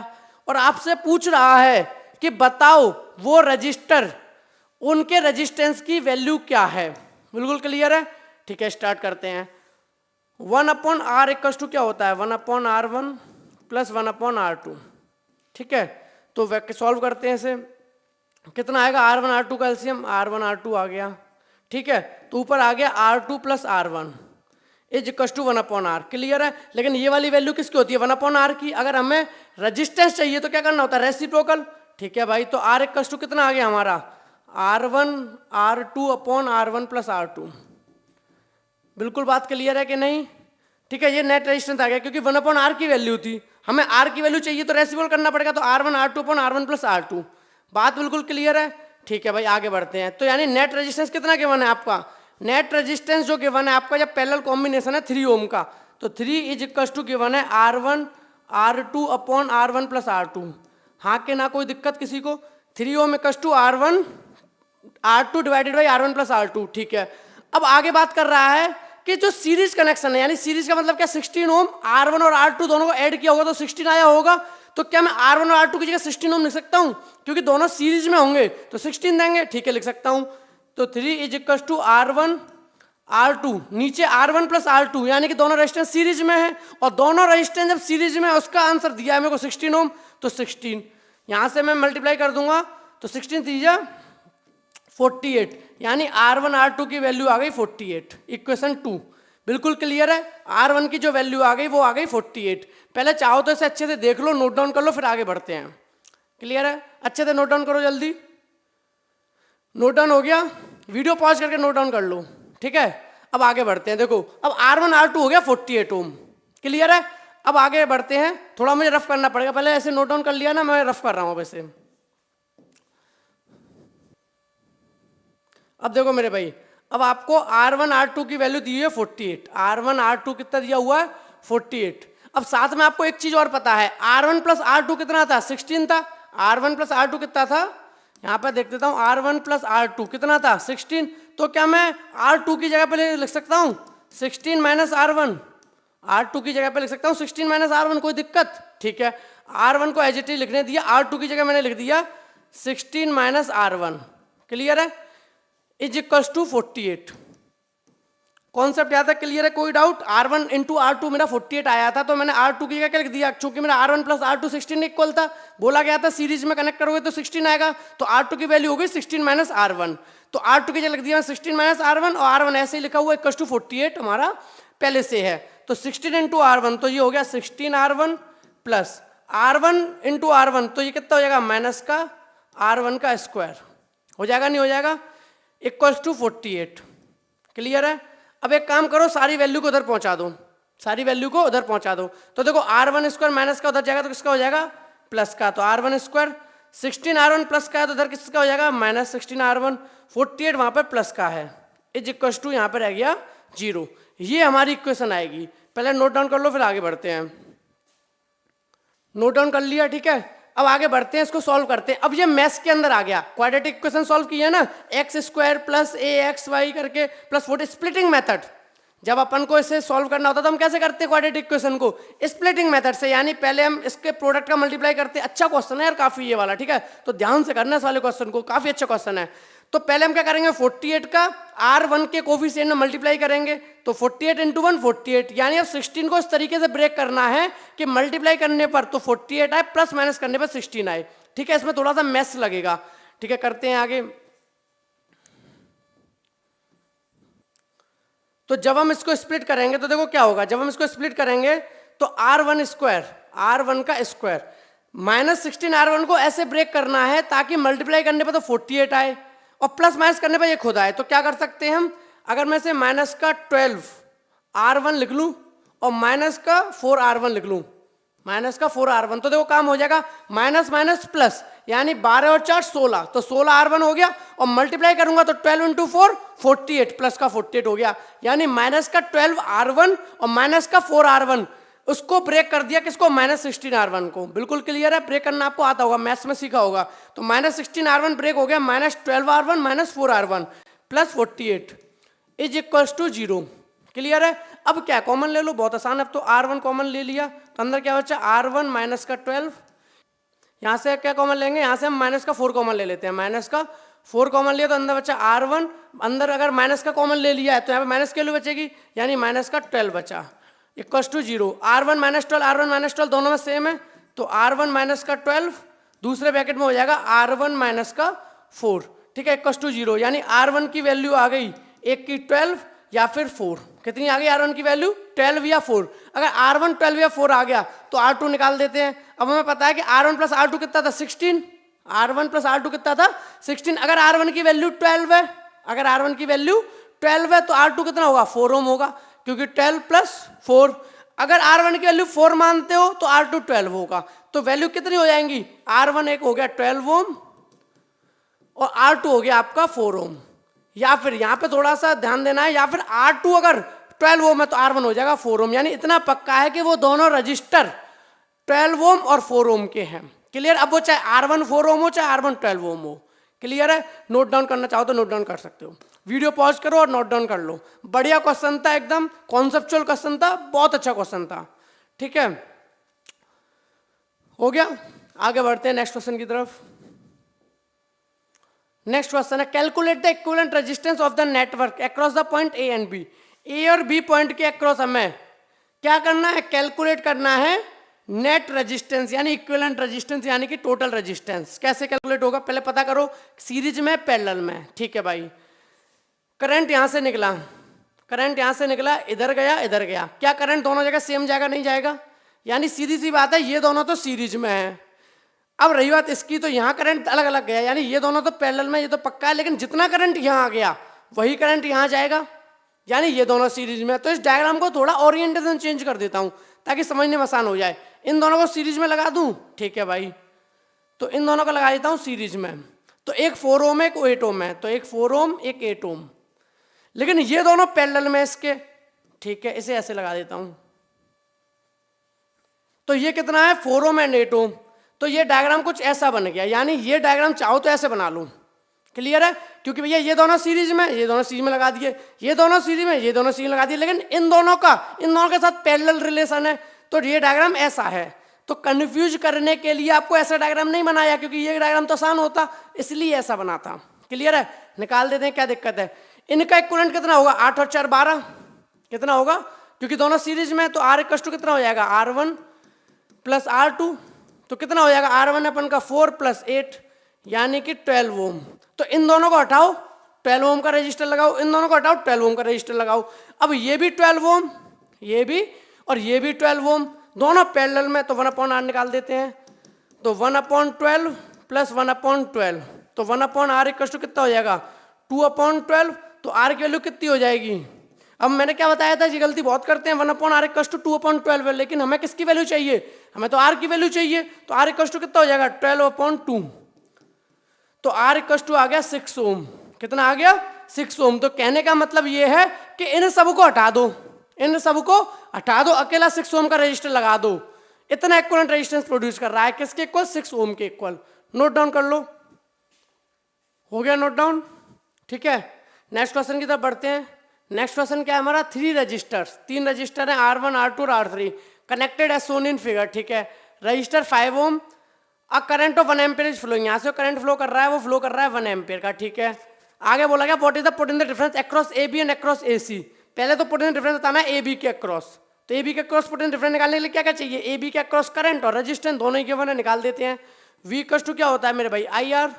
और आपसे पूछ रहा है कि बताओ वो रजिस्टर, उनके रेजिस्टेंस की वैल्यू क्या है। बिल्कुल क्लियर है? ठीक है, स्टार्ट करते हैं। 1/R इक्वल्स टू क्या होता है? 1/R1 plus 1/R2। ठीक है, तो सॉल्व करते हैं इसे। कितना आएगा? R1 R2 का एलसीएम R1 R2 आ गया। ठीक है, तो ऊपर आ गया R2 plus R1 is equal to 1/R। Clear है? लेकिन ये वाली वैल्यू किसकी होती है? 1/R की। अगर हमें रजिस्टेंस चाहिए तो क्या करना होता है? रेसिप्रोकल। ठीक है भाई, तो R इक्वल टू कितना आ गया हमारा? R1 R2/R1 plus R2। बिल्कुल बात क्लियर है कि नहीं? ठीक है, ये नेट रेजिस्टेंस आ गया क्योंकि 1/R की वैल्यू थी, हमें R की वैल्यू चाहिए तो रेसिप्रोकल करना पड़ेगा, तो R1 R2/R1 प्लस R2। बात बिल्कुल क्लियर है? ठीक है भाई, आगे बढ़ते हैं। तो यानी नेट रेजिस्टेंस कितना गिवन है आपका? नेट रेजिस्टेंस जो गिवन है आपका, जब पैरेलल कॉम्बिनेशन है 3 ओम का, तो 3 इज इक्वल टू गिवन है R1 R2/R1 प्लस R2। हाँ के ना, कोई दिक्कत किसी को? 3 ohm equal to R1 R2 divided by R1 plus R2। ठीक है, अब आगे बात कर रहा है कि जो सीरीज कनेक्शन है, यानी सीरीज का मतलब क्या? 16 ओम, R1 और R2 दोनों को ऐड किया होगा तो 16 आया होगा। तो क्या मैं R1 और R2 की जगह 16 ओम लिख सकता हूं? क्योंकि दोनों सीरीज में होंगे तो 16 देंगे। ठीक है, लिख सकता हूं। तो 3 is equal to R1 R2, नीचे R1 प्लस R2, यानी कि दोनों रेजिस्टेंस सीरीज में है, और दोनों रेजिस्टेंस जब सीरीज में है उसका आंसर दिया है मेरे को 16 ओम, तो 16 यहां से मैं मल्टीप्लाई कर दूंगा तो 16 3 48, यानी R1 R2 की वैल्यू आ गई 48। इक्वेशन 2 बिल्कुल क्लियर है? R1 की जो वैल्यू आ गई वो आ गई 48। पहले चाहो तो इसे अच्छे से देख लो, नोट डाउन कर लो, फिर आगे बढ़ते हैं। क्लियर है? अच्छे से नोट डाउन करो जल्दी। नोट डाउन हो गया? वीडियो पॉज करके नोट डाउन कर लो। ठीक है, अब आगे बढ़ते हैं। देखो अब R1 R2 हो गया 48 ओम। क्लियर है? अब आगे बढ़ते हैं। थोड़ा मुझे रफ करना पड़ेगा, पहले ऐसे नोट डाउन कर लिया ना, मैं रफ कर रहा हूं वैसे। अब देखो मेरे भाई, अब आपको R1 R2 की वैल्यू दी है 48। R1 R2 कितना दिया हुआ है? 48। अब साथ में आपको एक चीज और पता है, R1 प्लस R2 कितना था? 16 था। R1 प्लस R2 कितना था? यहाँ पर देख देता हूँ। R1 प्लस R2 कितना था? 16। तो क्या मैं R2 की जगह पे लिख सकता हूँ 16 माइनस R1? R2 की जगह पे लिख सकता हूँ 16 माइनस R1, कोई दिक्कत? ठीक है, R1 को एज इट इज लिखने दिया, R2 की जगह मैंने लिख दिया 16 माइनस R1। क्लियर है? Is equals to 48। कॉन्सेप्ट यहाँ तक क्लियर है? कोई डाउट? R1 इंटू R2 मेरा 48 आया था, तो मैंने R2 की जगह क्या लिख दिया? चूंकि मेरा R1 प्लस R2 16 इक्वल था, बोला गया था सीरीज में कनेक्ट करोगे तो 16 आएगा, तो R2 की वैल्यू हो गई 16 माइनस R1। तो R2 की जगह लिख दिया 16 माइनस R1, और R1 ऐसे ही लिखा हुआ इक्वल्स टू 48 हमारा पहले से है। तो 16 इंटू R1, तो ये हो गया 16 R1 plus R1 into R1, तो ये कितना हो जाएगा? माइनस का R1 का स्क्वायर। हो जाएगा नहीं हो जाएगा? Equals to 48। क्लियर है? अब एक काम करो, सारी वैल्यू को उधर पहुंचा दो, सारी वैल्यू को उधर पहुंचा दो। तो देखो R1 स्क्वायर माइनस का उधर जाएगा तो किसका हो जाएगा, प्लस का। तो R1 स्क्वायर 16R1 प्लस का है तो उधर किसका हो जाएगा, माइनस 16R1। 48 वहां पर प्लस का है, इज इक्वल टू यहाँ पर रह गया 0। ये हमारी इक्वेशन आएगी। पहले नोट डाउन कर लो, फिर आगे बढ़ते हैं। नोट डाउन कर लिया, ठीक है। अब आगे बढ़ते हैं, इसको सॉल्व करते हैं। अब ये मैथ्स के अंदर आ गया, क्वाड्रेटिक इक्वेशन सॉल्व की है ना, एक्स स्क्वायर प्लस axy करके प्लस 40, स्प्लिटिंग मेथड। जब अपन को इसे सॉल्व करना होता तो हम कैसे करते हैं क्वाड्रेटिक इक्वेशन को, स्प्लिटिंग मेथड से, यानी पहले हम इसके प्रोडक्ट का मल्टीप्लाई करते हैं। अच्छा क्वेश्चन है यार काफी ये वाला, ठीक है, तो ध्यान से करना इस वाले क्वेश्चन को, काफी अच्छा क्वेश्चन है। तो पहले हम क्या करेंगे, 48 का R1 के कोफिशिएंट में मल्टीप्लाई करेंगे, तो 48 इंटू 1 48, यानी अब 16 को इस तरीके से ब्रेक करना है कि मल्टीप्लाई करने पर तो 48 आए, प्लस माइनस करने पर 16 आए, ठीक है। इसमें थोड़ा सा मैथ्स लगेगा, ठीक है, करते हैं आगे। तो जब हम इसको स्प्लिट करेंगे तो देखो क्या होगा, जब हम इसको स्प्लिट करेंगे तो R1 स्क्वायर, R1 का स्क्वायर माइनस 16R1 को ऐसे ब्रेक करना है ताकि मल्टीप्लाई करने पर तो 48 आए और प्लस माइनस करने पर ये खुद आए। तो क्या कर सकते हैं हम, अगर मैं से माइनस का 12R1 लिख लूं और माइनस का 4R1 लिख लूं, माइनस का 4R1, तो देखो काम हो जाएगा, माइनस माइनस प्लस, यानी 12 और 4 16, तो 16R1 हो गया और मल्टीप्लाई करूंगा तो 12 इंटू 4 48, प्लस का 48 हो गया, यानी माइनस का 12R1 और माइनस का 4R1, उसको ब्रेक कर दिया किसको, माइनस 16R1 को। बिल्कुल क्लियर है, ब्रेक करना आपको आता होगा, मैथ्स में सीखा होगा। तो माइनस 16R1 ब्रेक हो गया, minus 12R1 minus 4R1 plus 48 is equals to 0। Clear है। अब क्या कॉमन ले लो, बहुत आसान है। अब तो R1 कॉमन ले लिया तो अंदर क्या बचा, R1 माइनस का 12, यहाँ से क्या कॉमन लेंगे, यहाँ से हम माइनस का 4 कॉमन ले लेते हैं, माइनस का 4 कॉमन लिया तो अंदर बचा R1, अंदर अगर माइनस का कॉमन ले लिया है तो यहाँ पे माइनस की वैल्यू बचेगी, यानी माइनस का 12 बचा, equals to 0। R1 minus 12, R1 minus 12 दोनों में सेम है, तो R1 माइनस का 12 दूसरे ब्रैकेट में हो जाएगा R1 माइनस का 4, ठीक है, इक्वल्स टू 0। यानी R1 की वैल्यू आ गई, एक की 12 या फिर 4, कितनी आ गई R1 की वैल्यू, 12 या 4। अगर R1 12 या 4 आ गया तो R2 निकाल देते हैं। अब हमें पता है कि R1 प्लस R2 कितना था, 16, R1 प्लस R2 कितना था, 16। अगर R1 की वैल्यू 12 है, अगर R1 की वैल्यू 12 है तो R2 कितना होगा, 4 ओम होगा, क्योंकि 12 प्लस 4। अगर R1 की वैल्यू 4 मानते हो तो R2 12 होगा, तो वैल्यू कितनी हो जाएंगी, R1 एक हो गया 12 ओम और R2 हो गया आपका 4 ओम। या फिर यहाँ पे थोड़ा सा ध्यान देना है, या फिर R2 अगर 12 ओम है तो R1 हो जाएगा 4 ओम, यानी इतना पक्का है कि वो दोनों रजिस्टर 12 ओम और 4 ओम के हैं। क्लियर। अब वो चाहे R1 4 ओम हो चाहे R1 12 ओम हो, क्लियर है। नोट डाउन करना चाहो तो नोट डाउन कर सकते हो, वीडियो पॉज करो और नोट डाउन कर लो। बढ़िया क्वेश्चन था, एकदम कॉन्सेप्चुअल क्वेश्चन था, बहुत अच्छा क्वेश्चन था, ठीक है। हो गया, आगे बढ़ते हैं नेक्स्ट क्वेश्चन की तरफ। नेक्स्ट क्वेश्चन है, calculate the equivalent resistance of the network across the point A and B. A और बी पॉइंट के अक्रॉस हमें क्या करना है, कैलकुलेट करना है नेट रेजिस्टेंस, यानी इक्विवेलेंट रेजिस्टेंस, यानी कि टोटल रेजिस्टेंस। कैसे कैलकुलेट होगा, पहले पता करो, सीरीज में पैरेलल में, ठीक है भाई। करंट यहां से निकला, करंट यहां से निकला, इधर गया इधर गया, क्या करंट दोनों जगह सेम जाएगा, नहीं जाएगा, यानी सीधी सी बात है ये दोनों तो सीरीज में है। अब रही बात इसकी, तो यहाँ करंट अलग अलग गया, यानी ये दोनों तो पैरेलल में, ये तो पक्का है, लेकिन जितना करंट यहाँ आ गया वही करंट यहाँ जाएगा, यानी ये दोनों सीरीज में। तो इस डायग्राम को थोड़ा ओरिएंटेशन चेंज कर देता हूँ ताकि समझने में आसान हो जाए। इन दोनों को सीरीज में लगा दूँ, ठीक है भाई, तो इन दोनों को लगा देता हूँ सीरीज में। तो एक 4 ओम है, एक 8 ओम है, तो एक 4 ओम एक 8 ओम, लेकिन ये दोनों पैरेलल में इसके, ठीक है, इसे ऐसे लगा देता हूँ। तो ये कितना है, 4 ओम एंड 8 ओम। तो ये डायग्राम कुछ ऐसा बन गया, यानी ये डायग्राम चाहो तो ऐसे बना लूं। क्लियर है, क्योंकि भैया ये दोनों सीरीज में, ये दोनों सीरीज में लगा दिए, ये दोनों सीरीज में, ये दोनों सीरीज में लगा दिए, लेकिन इन दोनों के साथ पैरेलल रिलेशन है, तो ये डायग्राम ऐसा है। तो कंफ्यूज करने के लिए आपको ऐसा डायग्राम नहीं बनाया, क्योंकि ये डायग्राम तो आसान होता, इसलिए ऐसा बना था। क्लियर है, निकाल देते हैं, क्या दिक्कत है। इनका इक्विवेलेंट कितना होगा, 8 और 4 12, कितना होगा, क्योंकि दोनों सीरीज में, तो R इक्वल टू कितना हो जाएगा, R1 प्लस R2, तो कितना हो जाएगा, R1 अपन का 4 प्लस 8, यानी कि 12 ओम। तो इन दोनों को हटाओ, 12 ओम का रजिस्टर लगाओ, इन दोनों को हटाओ, 12 ओम का रजिस्टर लगाओ। अब ये भी 12 ओम, ये भी और ये भी 12 ओम, दोनों पैरेलल में, तो 1/R निकाल देते हैं। तो 1/12 प्लस 1/12, तो 1/R इक्वल टू कितना हो जाएगा, 2/12। तो R की वैल्यू कितनी हो जाएगी, अब मैंने क्या बताया था, ये गलती बहुत करते हैं, 1/r = 2/12, लेकिन हमें किसकी वैल्यू चाहिए, हमें तो r की वैल्यू चाहिए, तो r = कितना हो जाएगा 12/2, तो r = आ गया 6 ओम। कितना आ गया 6 ओम। तो कहने का मतलब ये है कि इन सबको हटा दो, इन सबको हटा दो, अकेला 6 ओम का रजिस्टर लगा दो, इतना इक्विवेलेंट रेजिस्टेंस प्रोड्यूस कर रहा है, किसके इक्वल 6 ओम के इक्वल। नोट डाउन कर लो, हो गया नोट डाउन, ठीक है। नेक्स्ट क्वेश्चन की तरफ बढ़ते हैं। नेक्स्ट क्वेश्चन क्या है हमारा, 3 रजिस्टर्स, 3 रजिस्टर है R1 R2 और R3 connected as shown in figure, ठीक है। Resistor 5 ohm, a current of 1 ampere is flowing, यहाँ से करंट फ्लो कर रहा है, वो फ्लो कर रहा है 1 एम्पियर का, ठीक है। आगे बोला गया what is the potential difference across A B and across A C. पहले तो पोटेंशियल डिफरेंस बताना है ए बी के अक्रॉस, तो ए बी के अक्रॉस पोटेंशियल डिफरेंस निकालने के लिए क्या क्या चाहिए, ए बी के अक्रॉस करंट और रेजिस्टेंस दोनों ही गिवन है, निकाल देते हैं। V = क्या होता है मेरे भाई IR,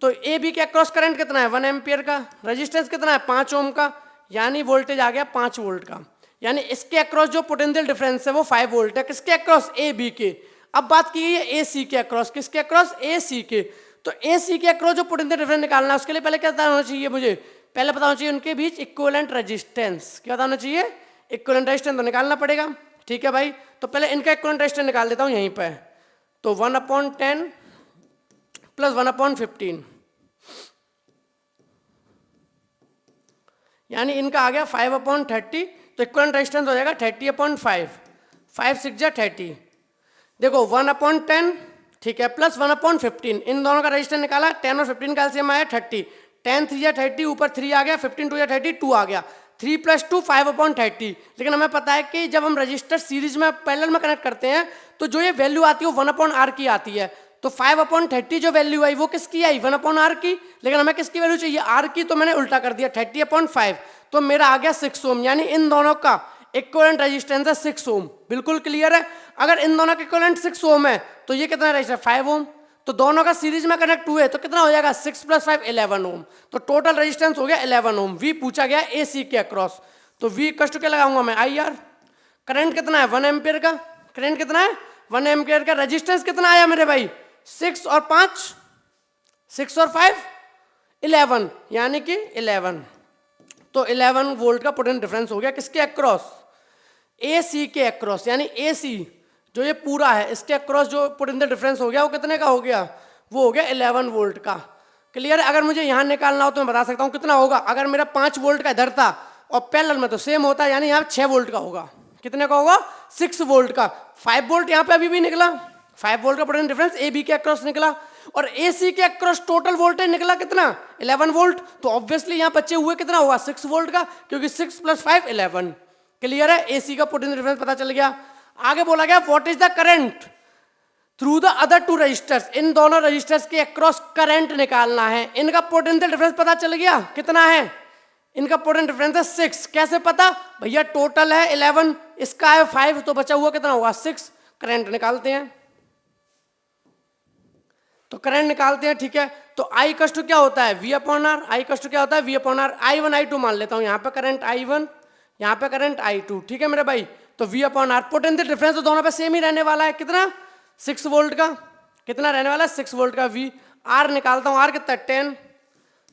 तो ए बी के अक्रॉस करंट कितना है 1 एम्पियर का, रेजिस्टेंस कितना है 5 ओम का, यानी वोल्टेज आ गया 5 वोल्ट का, यानी इसके अक्रॉस जो पोटेंशियल डिफरेंस है वो 5 वोल्ट है, किसके अक्रॉस ए बी के। अब बात की है ए सी के अक्रॉस, किसके अक्रॉस ए सी के, तो ए सी के अक्रॉस जो पोटेंशियल डिफरेंस निकालना है उसके लिए पहले क्या पता होना चाहिए मुझे, पहले पता होना चाहिए उनके बीच इक्विवेलेंट रेजिस्टेंस, क्या होना चाहिए इक्विवेलेंट रेजिस्टेंस, तो निकालना पड़ेगा, ठीक है भाई। तो पहले इनका इक्विवेलेंट रेजिस्टेंस निकाल देता हूँ यहीं पे, तो 1/10 + 1/15, यानी इनका आ गया 5/30, तो इक्विवेलेंट रेजिस्टेंस हो जाएगा 30/5, 5 6 जा 30, देखो 1/10, ठीक है, प्लस 1/15, इन दोनों का रेजिस्टेंस निकाला, 10 और 15 का एलसीएम आया 30, 10 3 जा 30, ऊपर 3 आ गया, 15 2 जा 30, 2 आ गया, 3 + 2 5/30। लेकिन हमें पता है कि जब हम रजिस्टर सीरीज में पैरेलल में कनेक्ट करते हैं तो जो ये वैल्यू आती है वो 1/r की आती है, तो 5/30 जो वैल्यू आई वो किसकी आई 1/r की, लेकिन हमें किसकी वैल्यू चाहिए r की, तो मैंने उल्टा कर दिया 30/5, तो मेरा आ गया 6 ओम, यानी इन दोनों का इक्विवेलेंट रेजिस्टेंस है 6 ओम। बिल्कुल क्लियर है, अगर इन दोनों का इक्विवेलेंट 6 ओम है तो ये कितना रेजिस्टर 5 ओम, तो दोनों का सीरीज में कनेक्ट हुए तो कितना हो जाएगा 6 + 5 11 ओम, तो टोटल रेजिस्टेंस हो गया 11 ओम। V पूछा गया ए सी के अक्रॉस, तो V = क्या लगाऊंगा मैं IR, करंट कितना है 1 एम्पियर का, करंट कितना है 1 एम्पियर का, रेजिस्टेंस कितना आया मेरे भाई 6 और 5, 6 और 5 11, यानी कि 11, तो 11 वोल्ट का पोटेंशियल डिफरेंस हो गया किसके अक्रॉस ए सी के अक्रॉस, यानी ए सी जो ये पूरा है इसके अक्रॉस जो पोटेंशियल डिफरेंस हो गया वो कितने का हो गया, वो हो गया 11 वोल्ट का। क्लियर है, अगर मुझे यहाँ निकालना हो तो मैं बता सकता हूँ कितना होगा, अगर मेरा 5 वोल्ट का इधर था और पैरेलल में तो सेम होता है, यानी यहाँ 6 वोल्ट का होगा, कितने का होगा 6 वोल्ट का, 5 वोल्ट यहाँ पे अभी भी निकला, 5 वोल्ट का पोटेंशियल डिफरेंस ए बी के अक्रॉस निकला, और ए सी के अक्रॉस टोटल वोल्टेज निकला कितना 11 वोल्ट, तो ऑब्वियसली यहाँ बचे हुए कितना हुआ 6 वोल्ट का, क्योंकि 6 + 5 11। क्लियर है, ए सी का पोटेंशियल डिफरेंस पता चल गया। आगे बोला गया what is the current through the other 2 resistors, इन दोनों रजिस्टर्स के अक्रॉस करंट निकालना है, इनका पोटेंशियल डिफरेंस पता चल गया कितना है, इनका पोटेंशियल डिफरेंस है 6, कैसे पता भैया टोटल है 11, इसका है 5, तो बचा हुआ कितना होगा 6, करंट निकालते हैं, तो करंट निकालते हैं, ठीक है। तो I = क्या होता है V/R, I = क्या होता है V/R, I1 I2 मान लेता हूं, यहाँ पे करंट I1, यहाँ पे करंट I2, ठीक है मेरे भाई, तो V/R, पोटेंशियल डिफरेंस तो दोनों पे सेम ही रहने वाला है, कितना 6 वोल्ट का, कितना रहने वाला है 6 वोल्ट का। V R निकालता हूँ, R कितना 10,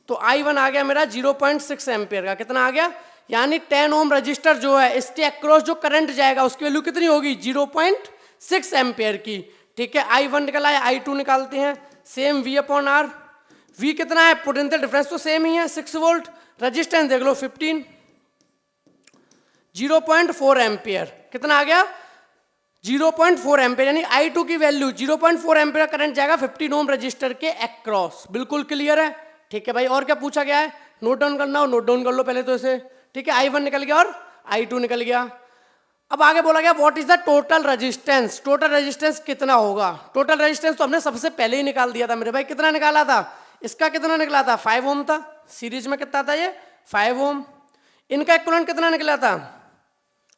तो I1 आ गया मेरा 0.6 एम्पियर का, कितना आ गया, यानी 10 ओम रजिस्टर जो है इसके अक्रॉस जो करंट जाएगा उसकी वैल्यू कितनी होगी 0.6 एम्पियर की, ठीक है। I1 निकला है, I2 निकालते हैं, सेम V/R, V कितना है पोटेंशियल डिफरेंस तो सेम ही है 6 वोल्ट, रेजिस्टेंस देख लो 15, 0.4 एम्पियर, कितना आ गया 0.4 एम्पियर, यानी I2 की वैल्यू 0.4 एम्पियर करंट जाएगा 15 ओम रजिस्टर के अक्रॉस। बिल्कुल क्लियर है, ठीक है भाई। और क्या पूछा गया है, नोट डाउन करना हो नोट डाउन कर लो पहले तो इसे, ठीक है। I1 निकल गया और I2 निकल गया। अब आगे बोला गया what is the total resistance, total resistance कितना होगा, टोटल रेजिस्टेंस तो हमने सबसे पहले ही निकाल दिया था मेरे भाई, कितना निकाला था, इसका कितना निकला था 5 ओम था, सीरीज में कितना था ये 5 ओम, इनका इक्विवेलेंट कितना निकला था,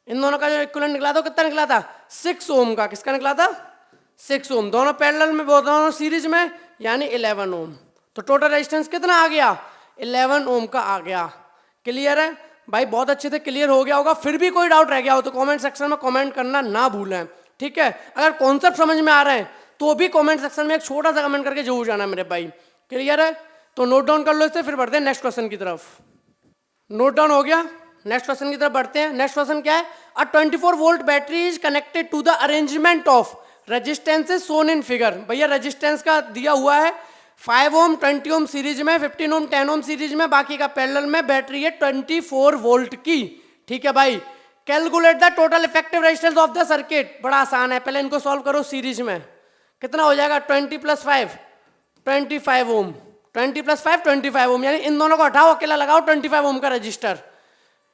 इन दोनों का जो इक्विवेलेंट निकला था कितना निकला था 6 ओम का, किसका निकला था 6 ओम, दोनों पैरेलल में दोनों सीरीज में, यानी 11 ओम, तो टोटल रेजिस्टेंस कितना आ गया 11 ओम का आ गया। क्लियर है भाई, बहुत अच्छे से क्लियर हो गया होगा। फिर भी कोई डाउट रह गया हो तो कमेंट सेक्शन में कमेंट करना ना भूलें, ठीक है। अगर कॉन्सेप्ट समझ में आ रहे हैं तो भी कमेंट सेक्शन में एक छोटा सा कमेंट करके जरूर जाना मेरे भाई। क्लियर है, तो नोट डाउन कर लो इसे, फिर बढ़ते हैं नेक्स्ट क्वेश्चन की तरफ। नोट डाउन हो गया, नेक्स्ट क्वेश्चन की तरफ बढ़ते हैं। नेक्स्ट क्वेश्चन क्या है? A 24 volt battery is connected to the arrangement of resistances shown in figure. भैया रेजिस्टेंस का दिया हुआ है 5 ओम 20 ओम सीरीज में, 15 ओम 10 ओम सीरीज में, बाकी का पैरेलल में। बैटरी है 24 वोल्ट की। ठीक है भाई, calculate the total effective resistance of the circuit. बड़ा आसान है, पहले इनको सॉल्व करो सीरीज में। कितना हो जाएगा? 20 + 5 25 ओम, 20 + 5 25 ओम, यानी इन दोनों को हटाओ, अकेला लगाओ 25 ओम का रजिस्टर।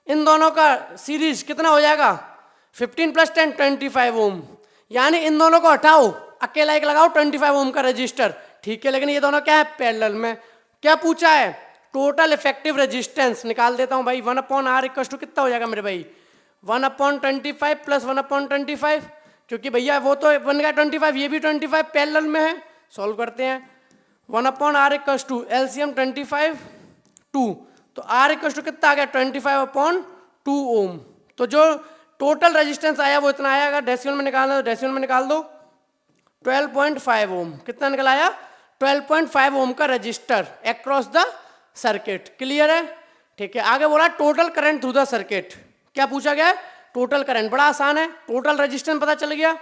इन दोनों का सीरीज कितना हो जाएगा? 15 + 10 25 ओम, यानी इन दोनों को हटाओ, अकेला एक लगाओ 25 ओम का रजिस्टर। ठीक है, लेकिन ये दोनों क्या है? पैरेलल में। क्या पूछा है? Total effective resistance. निकाल देता हूं भाई। 1/R = कितना हो जाएगा मेरे भाई? 1/25 + 1/25, क्योंकि भैया वो तो बन गया 25, ये भी 25 पैरेलल में है। सॉल्व करते हैं। 1/R = एलसीएम 25 2, तो R = कितना आ गया? 25/2 ओम। तो जो टोटल रेजिस्टेंस आया वो इतना आया। अगर डेसिमल में निकालना है तो डेसिमल में निकाल दो। 12.5 ओम। कितना निकल आया? 12.5 ओम का register across the circuit. Clear है? ठीक है, आगे बोला total current through the circuit. क्या पूछा गया? Total current. बड़ा आसान है, टोटल रेजिस्टेंस पता चल गया,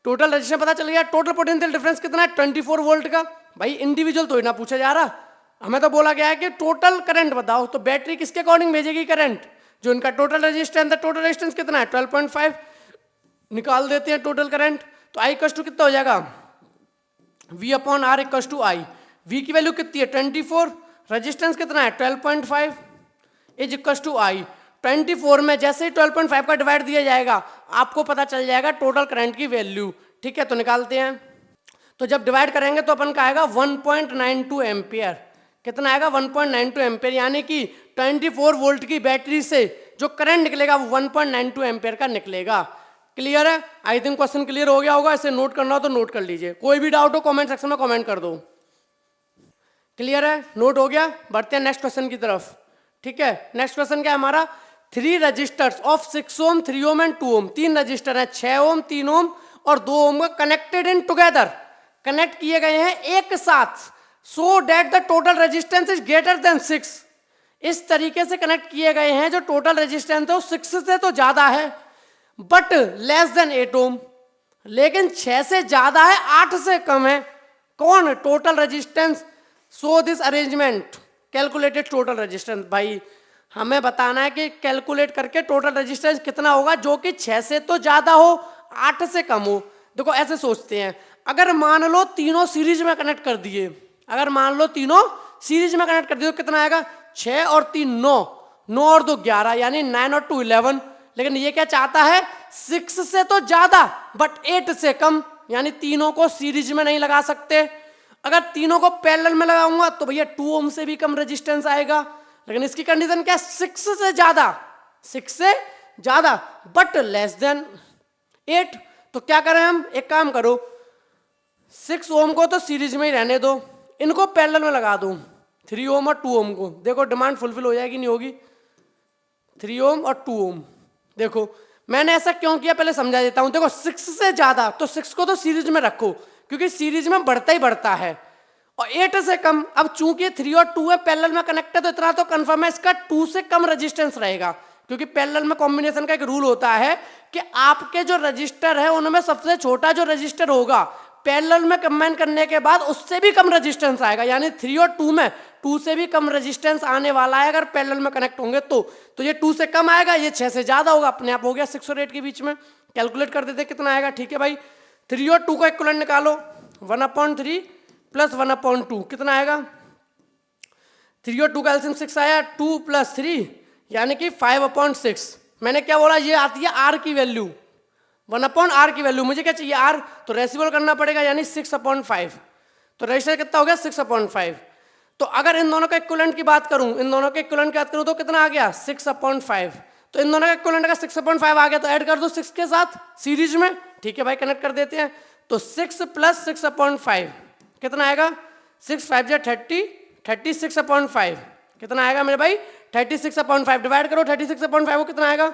टोटल रेजिस्टेंस पता चल गया। टोटल पोटेंशियल डिफरेंस कितना है? 24 वोल्ट का। भाई इंडिविजुअल तो ही ना पूछा जा रहा, हमें तो बोला गया है कि टोटल करंट बताओ। तो बैटरी किसके अकॉर्डिंग भेजेगी करंट? जो इनका टोटल रेजिस्टेंस है। टोटल रेजिस्टेंस कितना है? 12.5। निकाल देते हैं टोटल करंट। तो I = कितना हो जाएगा? V/R = I। V की वैल्यू कितनी है? 24। रेजिस्टेंस कितना है? 12.5 = I। 24 में जैसे ही 12.5 का डिवाइड दिया जाएगा आपको पता चल जाएगा टोटल करंट की वैल्यू। ठीक है, तो निकालते हैं। तो जब डिवाइड करेंगे तो अपन का आएगा 1.92 एम्पियर। कितना आएगा? 1.92 एम्पियर, यानी कि 24 वोल्ट की बैटरी से जो करंट निकलेगा वो 1.92 एम्पियर का निकलेगा। क्लियर है? आई थिंक क्वेश्चन क्लियर हो गया होगा। इसे नोट करना हो तो नोट कर लीजिए, कोई भी डाउट हो कमेंट सेक्शन में कमेंट कर दो। क्लियर है? नोट हो गया? बढ़ते हैं नेक्स्ट क्वेश्चन की तरफ। ठीक है, नेक्स्ट क्वेश्चन क्या है हमारा? 3 resistors of 6 ohm 3 ohm and 2 ohm. 3 resistor हैं, 6 ओम 3 ओम और 2 ओम का कनेक्टेड इन टुगेदर, कनेक्ट किए गए हैं एक साथ। So that the total resistance is greater than 6। इस तरीके से कनेक्ट किए गए हैं जो टोटल रेजिस्टेंस है वो 6 से तो ज्यादा है, बट लेस देन 8 ओम। लेकिन 6 से ज्यादा है, 8 से कम है। कौन? Total resistance. So this arrangement calculated total resistance. भाई हमें बताना है कि कैलकुलेट करके टोटल रेजिस्टेंस कितना होगा जो कि 6 से तो ज्यादा हो, 8 से कम हो। देखो ऐसे सोचते हैं, अगर मान लो तीनों सीरीज में कनेक्ट कर दिए, अगर मान लो तीनों सीरीज में कनेक्ट कर दिए तो कितना आएगा? 6 और 3 9, 9 और 2 11, यानी 9 और 2 11। लेकिन ये क्या चाहता है? 6 से तो ज्यादा बट 8 से कम, यानी तीनों को सीरीज में नहीं लगा सकते। अगर तीनों को पैरेलल में लगाऊंगा तो भैया 2 ओम से भी कम रेजिस्टेंस आएगा। लेकिन इसकी कंडीशन क्या? 6 से ज्यादा, 6 से ज्यादा बट लेस देन 8। तो क्या करें हम? एक काम करो, 6 ओम को तो सीरीज में ही रहने दो, इनको पैरेलल में लगा दो, 3 ओम और 2 ओम को। देखो डिमांड फुलफिल हो जाएगी नहीं होगी? 3 ओम और 2 ओम। देखो मैंने ऐसा क्यों किया पहले समझा देता हूं। देखो 6 से ज्यादा तो 6 को तो सीरीज में रखो क्योंकि सीरीज में बढ़ता ही बढ़ता है, और 8 से कम, अब चूंकि 3 और 2 है पैरेलल में कनेक्ट है तो इतना तो कंफर्म है इसका 2 से कम रेजिस्टेंस रहेगा। क्योंकि पैरेलल में कॉम्बिनेशन का एक रूल होता है कि आपके जो रजिस्टर है उनमें सबसे छोटा जो रजिस्टर होगा पैरेलल में कंबाइन करने के बाद उससे भी कम रेजिस्टेंस आएगा। यानी 3 और 2 में 2 से भी कम रेजिस्टेंस आने वाला है अगर पैरेलल में कनेक्ट होंगे तो ये 2 से कम आएगा, ये 6 से ज्यादा होगा। अपने आप हो गया 6 और 8 के बीच में। कैलकुलेट कर देते कितना आएगा। ठीक है भाई, 3 और 2 का इक्विवेलेंट निकालो, 1/3 + 1/2 कितना आएगा? 3 और 2 का एलसीएम 6 आया, 2 + 3 यानी कि 5/6। मैंने क्या बोला? ये आती है आर की वैल्यू, 1/R की वैल्यू। मुझे क्या चाहिए? आर, तो रेसिप्रोकल करना पड़ेगा यानी 6/5। तो रेजिस्टेंस कितना हो गया? 6/5। तो अगर इन दोनों का इक्विवेलेंट की बात करूं, इन दोनों के इक्विवेलेंट की बात करूं तो कितना आ गया? 6/5। तो इन दोनों का इक्विवेलेंट का 6/5 आ गया तो ऐड कर दो 6 के साथ सीरीज में। ठीक है भाई, कनेक्ट कर देते हैं। तो 6 + 6/5 कितना आएगा? 6 5 जा 30, 36/5 कितना आएगा मेरे भाई? 36/5। डिवाइड करो 36/5 को, कितना आएगा?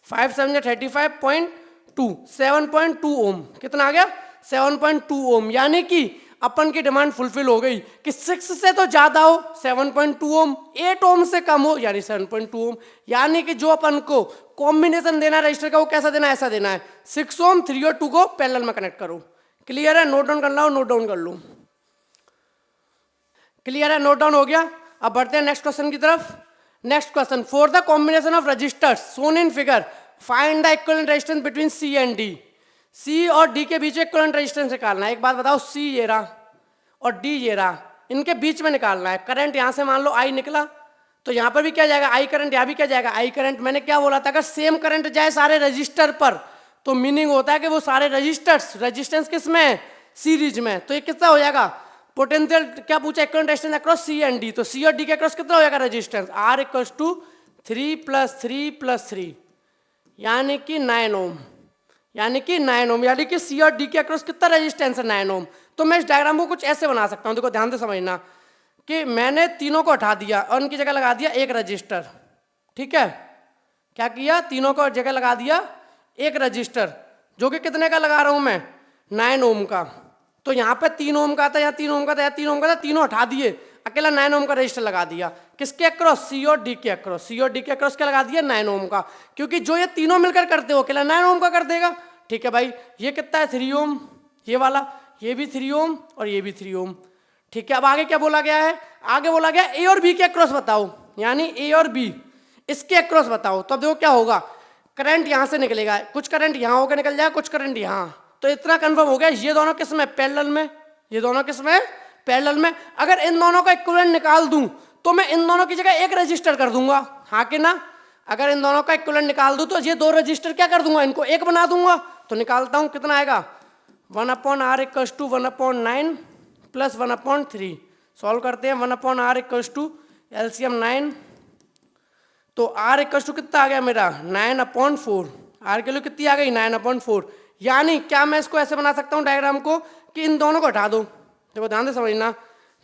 5 7 जा 35.2, 7.2 ओम। कितना आ गया? 7.2 ओम। यानी कि अपन की डिमांड फुलफिल हो गई कि 6 से तो ज्यादा हो 7.2 ओम, 8 ओम से कम हो यानी 7.2 ओम, यानी कि जो अपन को कॉम्बिनेशन देना है रजिस्टर का वो कैसा देना है, ऐसा देना है 6 ओम 3 और 2 को पैरेलल में कनेक्ट करो। क्लियर है? नोट डाउन करना हो नोट डाउन कर लो। क्लियर है? नोट डाउन हो गया। अब बढ़ते हैं नेक्स्ट क्वेश्चन की तरफ। Next question, for the combination of resistors shown in figure find the equivalent resistance between C and D. C और डी के बीच इक्विवेलेंट रेजिस्टेंस निकालना है। एक बात बताओ, सी ये रहा और डी ये रहा, इनके बीच में निकालना है। करंट यहाँ से मान लो आई निकला तो यहाँ पर भी क्या जाएगा आई करंट, यहाँ भी क्या जाएगा आई करंट। मैंने क्या बोला था, अगर सेम करंट जाए सारे रजिस्टर पर तो मीनिंग होता है कि वो सारे रजिस्टर्स रेजिस्टेंस किस में है, सीरीज में। तो ये कितना हो जाएगा पोटेंशियल, क्या पूछा, equivalent resistance across C and D. तो सी और डी के अक्रॉस कितना हो जाएगा रेजिस्टेंस, आर इक्वल्स टू 3 + 3 + 3 यानी कि 9 ओम, यानी कि 9 ओम, यानी कि सी और डी के अक्रॉस कितना रेजिस्टेंस है 9 ओम। तो मैं इस डायग्राम को कुछ ऐसे बना सकता हूँ, देखो ध्यान से समझना कि मैंने तीनों को हटा दिया और उनकी जगह लगा दिया एक रजिस्टर। ठीक है, क्या किया, तीनों को जगह लगा दिया एक रजिस्टर, जो कि कितने का लगा रहा हूं मैं 9 ओम का। तो यहाँ पे 3 ओम का था, यहाँ 3 ओम का था, यहाँ 3 ओम का था, तीनों हटा दिए, अकेला 9 ओम का रजिस्टर लगा दिया। किसके अक्रॉस, सी और डी के अक्रॉस। सी और डी के अक्रॉस क्या लगा दिया 9 ओम का, क्योंकि जो ये तीनों मिलकर करते हो अकेला 9 ओम का कर देगा। ठीक है भाई, ये कितना है 3 ओम, ये वाला, ये भी 3 ओम और ये भी 3 ओम। ठीक है, अब आगे क्या बोला गया है, आगे बोला गया ए और बी के अक्रॉस बताओ, यानी ए और बी इसके अक्रॉस बताओ। तो अब देखो क्या होगा, करंट यहां से निकलेगा, कुछ करंट यहां होकर निकल जाएगा, कुछ करंट यहां। तो इतना कंफर्म हो गया ये दोनों किस में, पैरेलल में, ये दोनों किस में, पैरेलल में। अगर इन दोनों का इक्विवेलेंट निकाल दूं तो मैं इन दोनों की जगह एक रजिस्टर कर दूंगा, हाँ कि ना। अगर इन दोनों का इक्विवेलेंट निकाल दूं तो ये दो रजिस्टर क्या कर दूंगा, इनको एक बना दूंगा। तो निकालता हूं, कितना आएगा 1/r इक्वल्स टू 1/9 + 1/3। सॉल्व करते हैं, 1/r इक्वल्स टू एलसीएम 9, तो r इक्वल्स टू कितना आ गया मेरा 9/4। r के लिए कितनी आ गई 9/4। यानी क्या मैं इसको ऐसे बना सकता हूँ डायग्राम को कि इन दोनों को हटा दो, देखो ध्यान से समझना,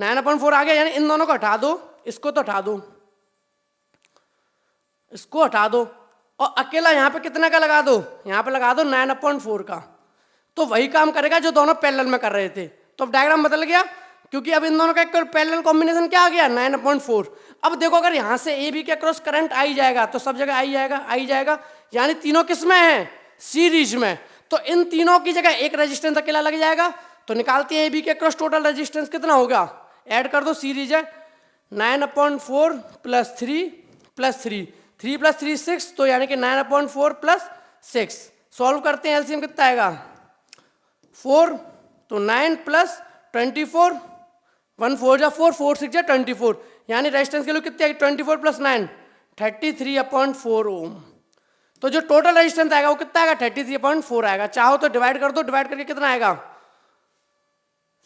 9/4 आ गया, यानी इन दोनों को हटा दो, इसको तो हटा दो, इसको हटा दो, और अकेला यहाँ पे कितने का लगा दो, यहाँ पे लगा दो 9/4 का। तो वही काम करेगा जो दोनों पैरेलल में कर रहे थे। तो अब डायग्राम बदल गया, क्योंकि अब इन दोनों का एक पैरेलल कॉम्बिनेशन क्या आ गया 9/4। अब देखो अगर यहाँ से ए बी के अक्रॉस करंट आई जाएगा तो सब जगह आई जाएगा, आई जाएगा, यानी तीनों किस में है, सीरीज में। तो इन तीनों की जगह एक रेजिस्टेंस अकेला लग जाएगा। तो निकालते हैं ए बी के अक्रॉस टोटल रेजिस्टेंस कितना होगा, ऐड कर दो, सीरीज है 9/4 + 3 + 3, 3 + 3 6, तो यानी कि 9/4 + 6। सॉल्व करते हैं, एलसीएम कितना आएगा 4, तो 9 + 24, 1 4 जा 4, 4 6 जा 24, यानी रेजिस्टेंस के लिए कितनी आएगी 24 + 9 33/4 ओम। तो जो टोटल रेजिस्टेंस आएगा वो कितना आएगा 33/4 आएगा। चाहो तो डिवाइड कर दो, डिवाइड करके कितना आएगा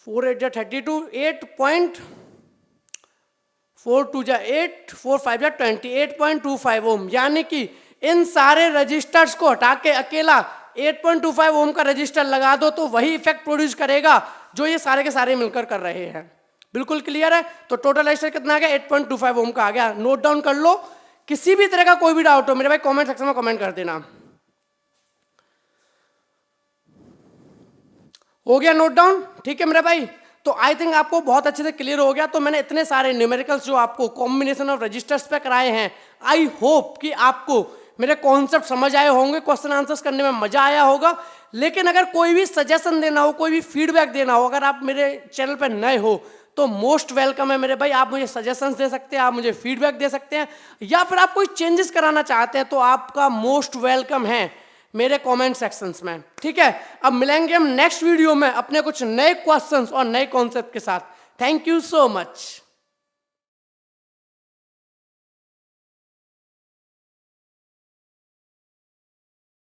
4 8 जा 32, 8.4 2 जा 8, 4 5 जा 28.25 ओम। यानी कि इन सारे रजिस्टर्स को हटा के अकेला 8.25 ओम का रजिस्टर लगा दो तो वही इफेक्ट प्रोड्यूस करेगा जो ये सारे के सारे मिलकर कर रहे हैं। बिल्कुल क्लियर है। तो टोटल रजिस्टर कितना आ गया 8.25 ओम का आ गया। नोट डाउन कर लो, किसी भी तरह का कोई भी डाउट हो मेरे भाई कमेंट सेक्शन में कमेंट कर देना। हो गया नोट डाउन, ठीक है मेरे भाई। तो आई थिंक आपको बहुत अच्छे से क्लियर हो गया। तो मैंने इतने सारे न्यूमेरिकल्स जो आपको कॉम्बिनेशन ऑफ रजिस्टर्स पे कराए हैं, आई होप कि आपको मेरे कॉन्सेप्ट समझ आए होंगे, क्वेश्चन आंसर्स करने में मजा आया होगा। लेकिन अगर कोई भी सजेशन देना हो, कोई भी फीडबैक देना हो, अगर आप मेरे चैनल पर नए हो तो मोस्ट वेलकम है मेरे भाई। आप मुझे सजेशंस दे सकते हैं, आप मुझे फीडबैक दे सकते हैं, या फिर आप कोई चेंजेस कराना चाहते हैं तो आपका मोस्ट वेलकम है मेरे कमेंट सेक्शंस में, ठीक है। अब मिलेंगे हम नेक्स्ट वीडियो में अपने कुछ नए क्वेश्चंस और नए कॉन्सेप्ट के साथ। Thank you so much.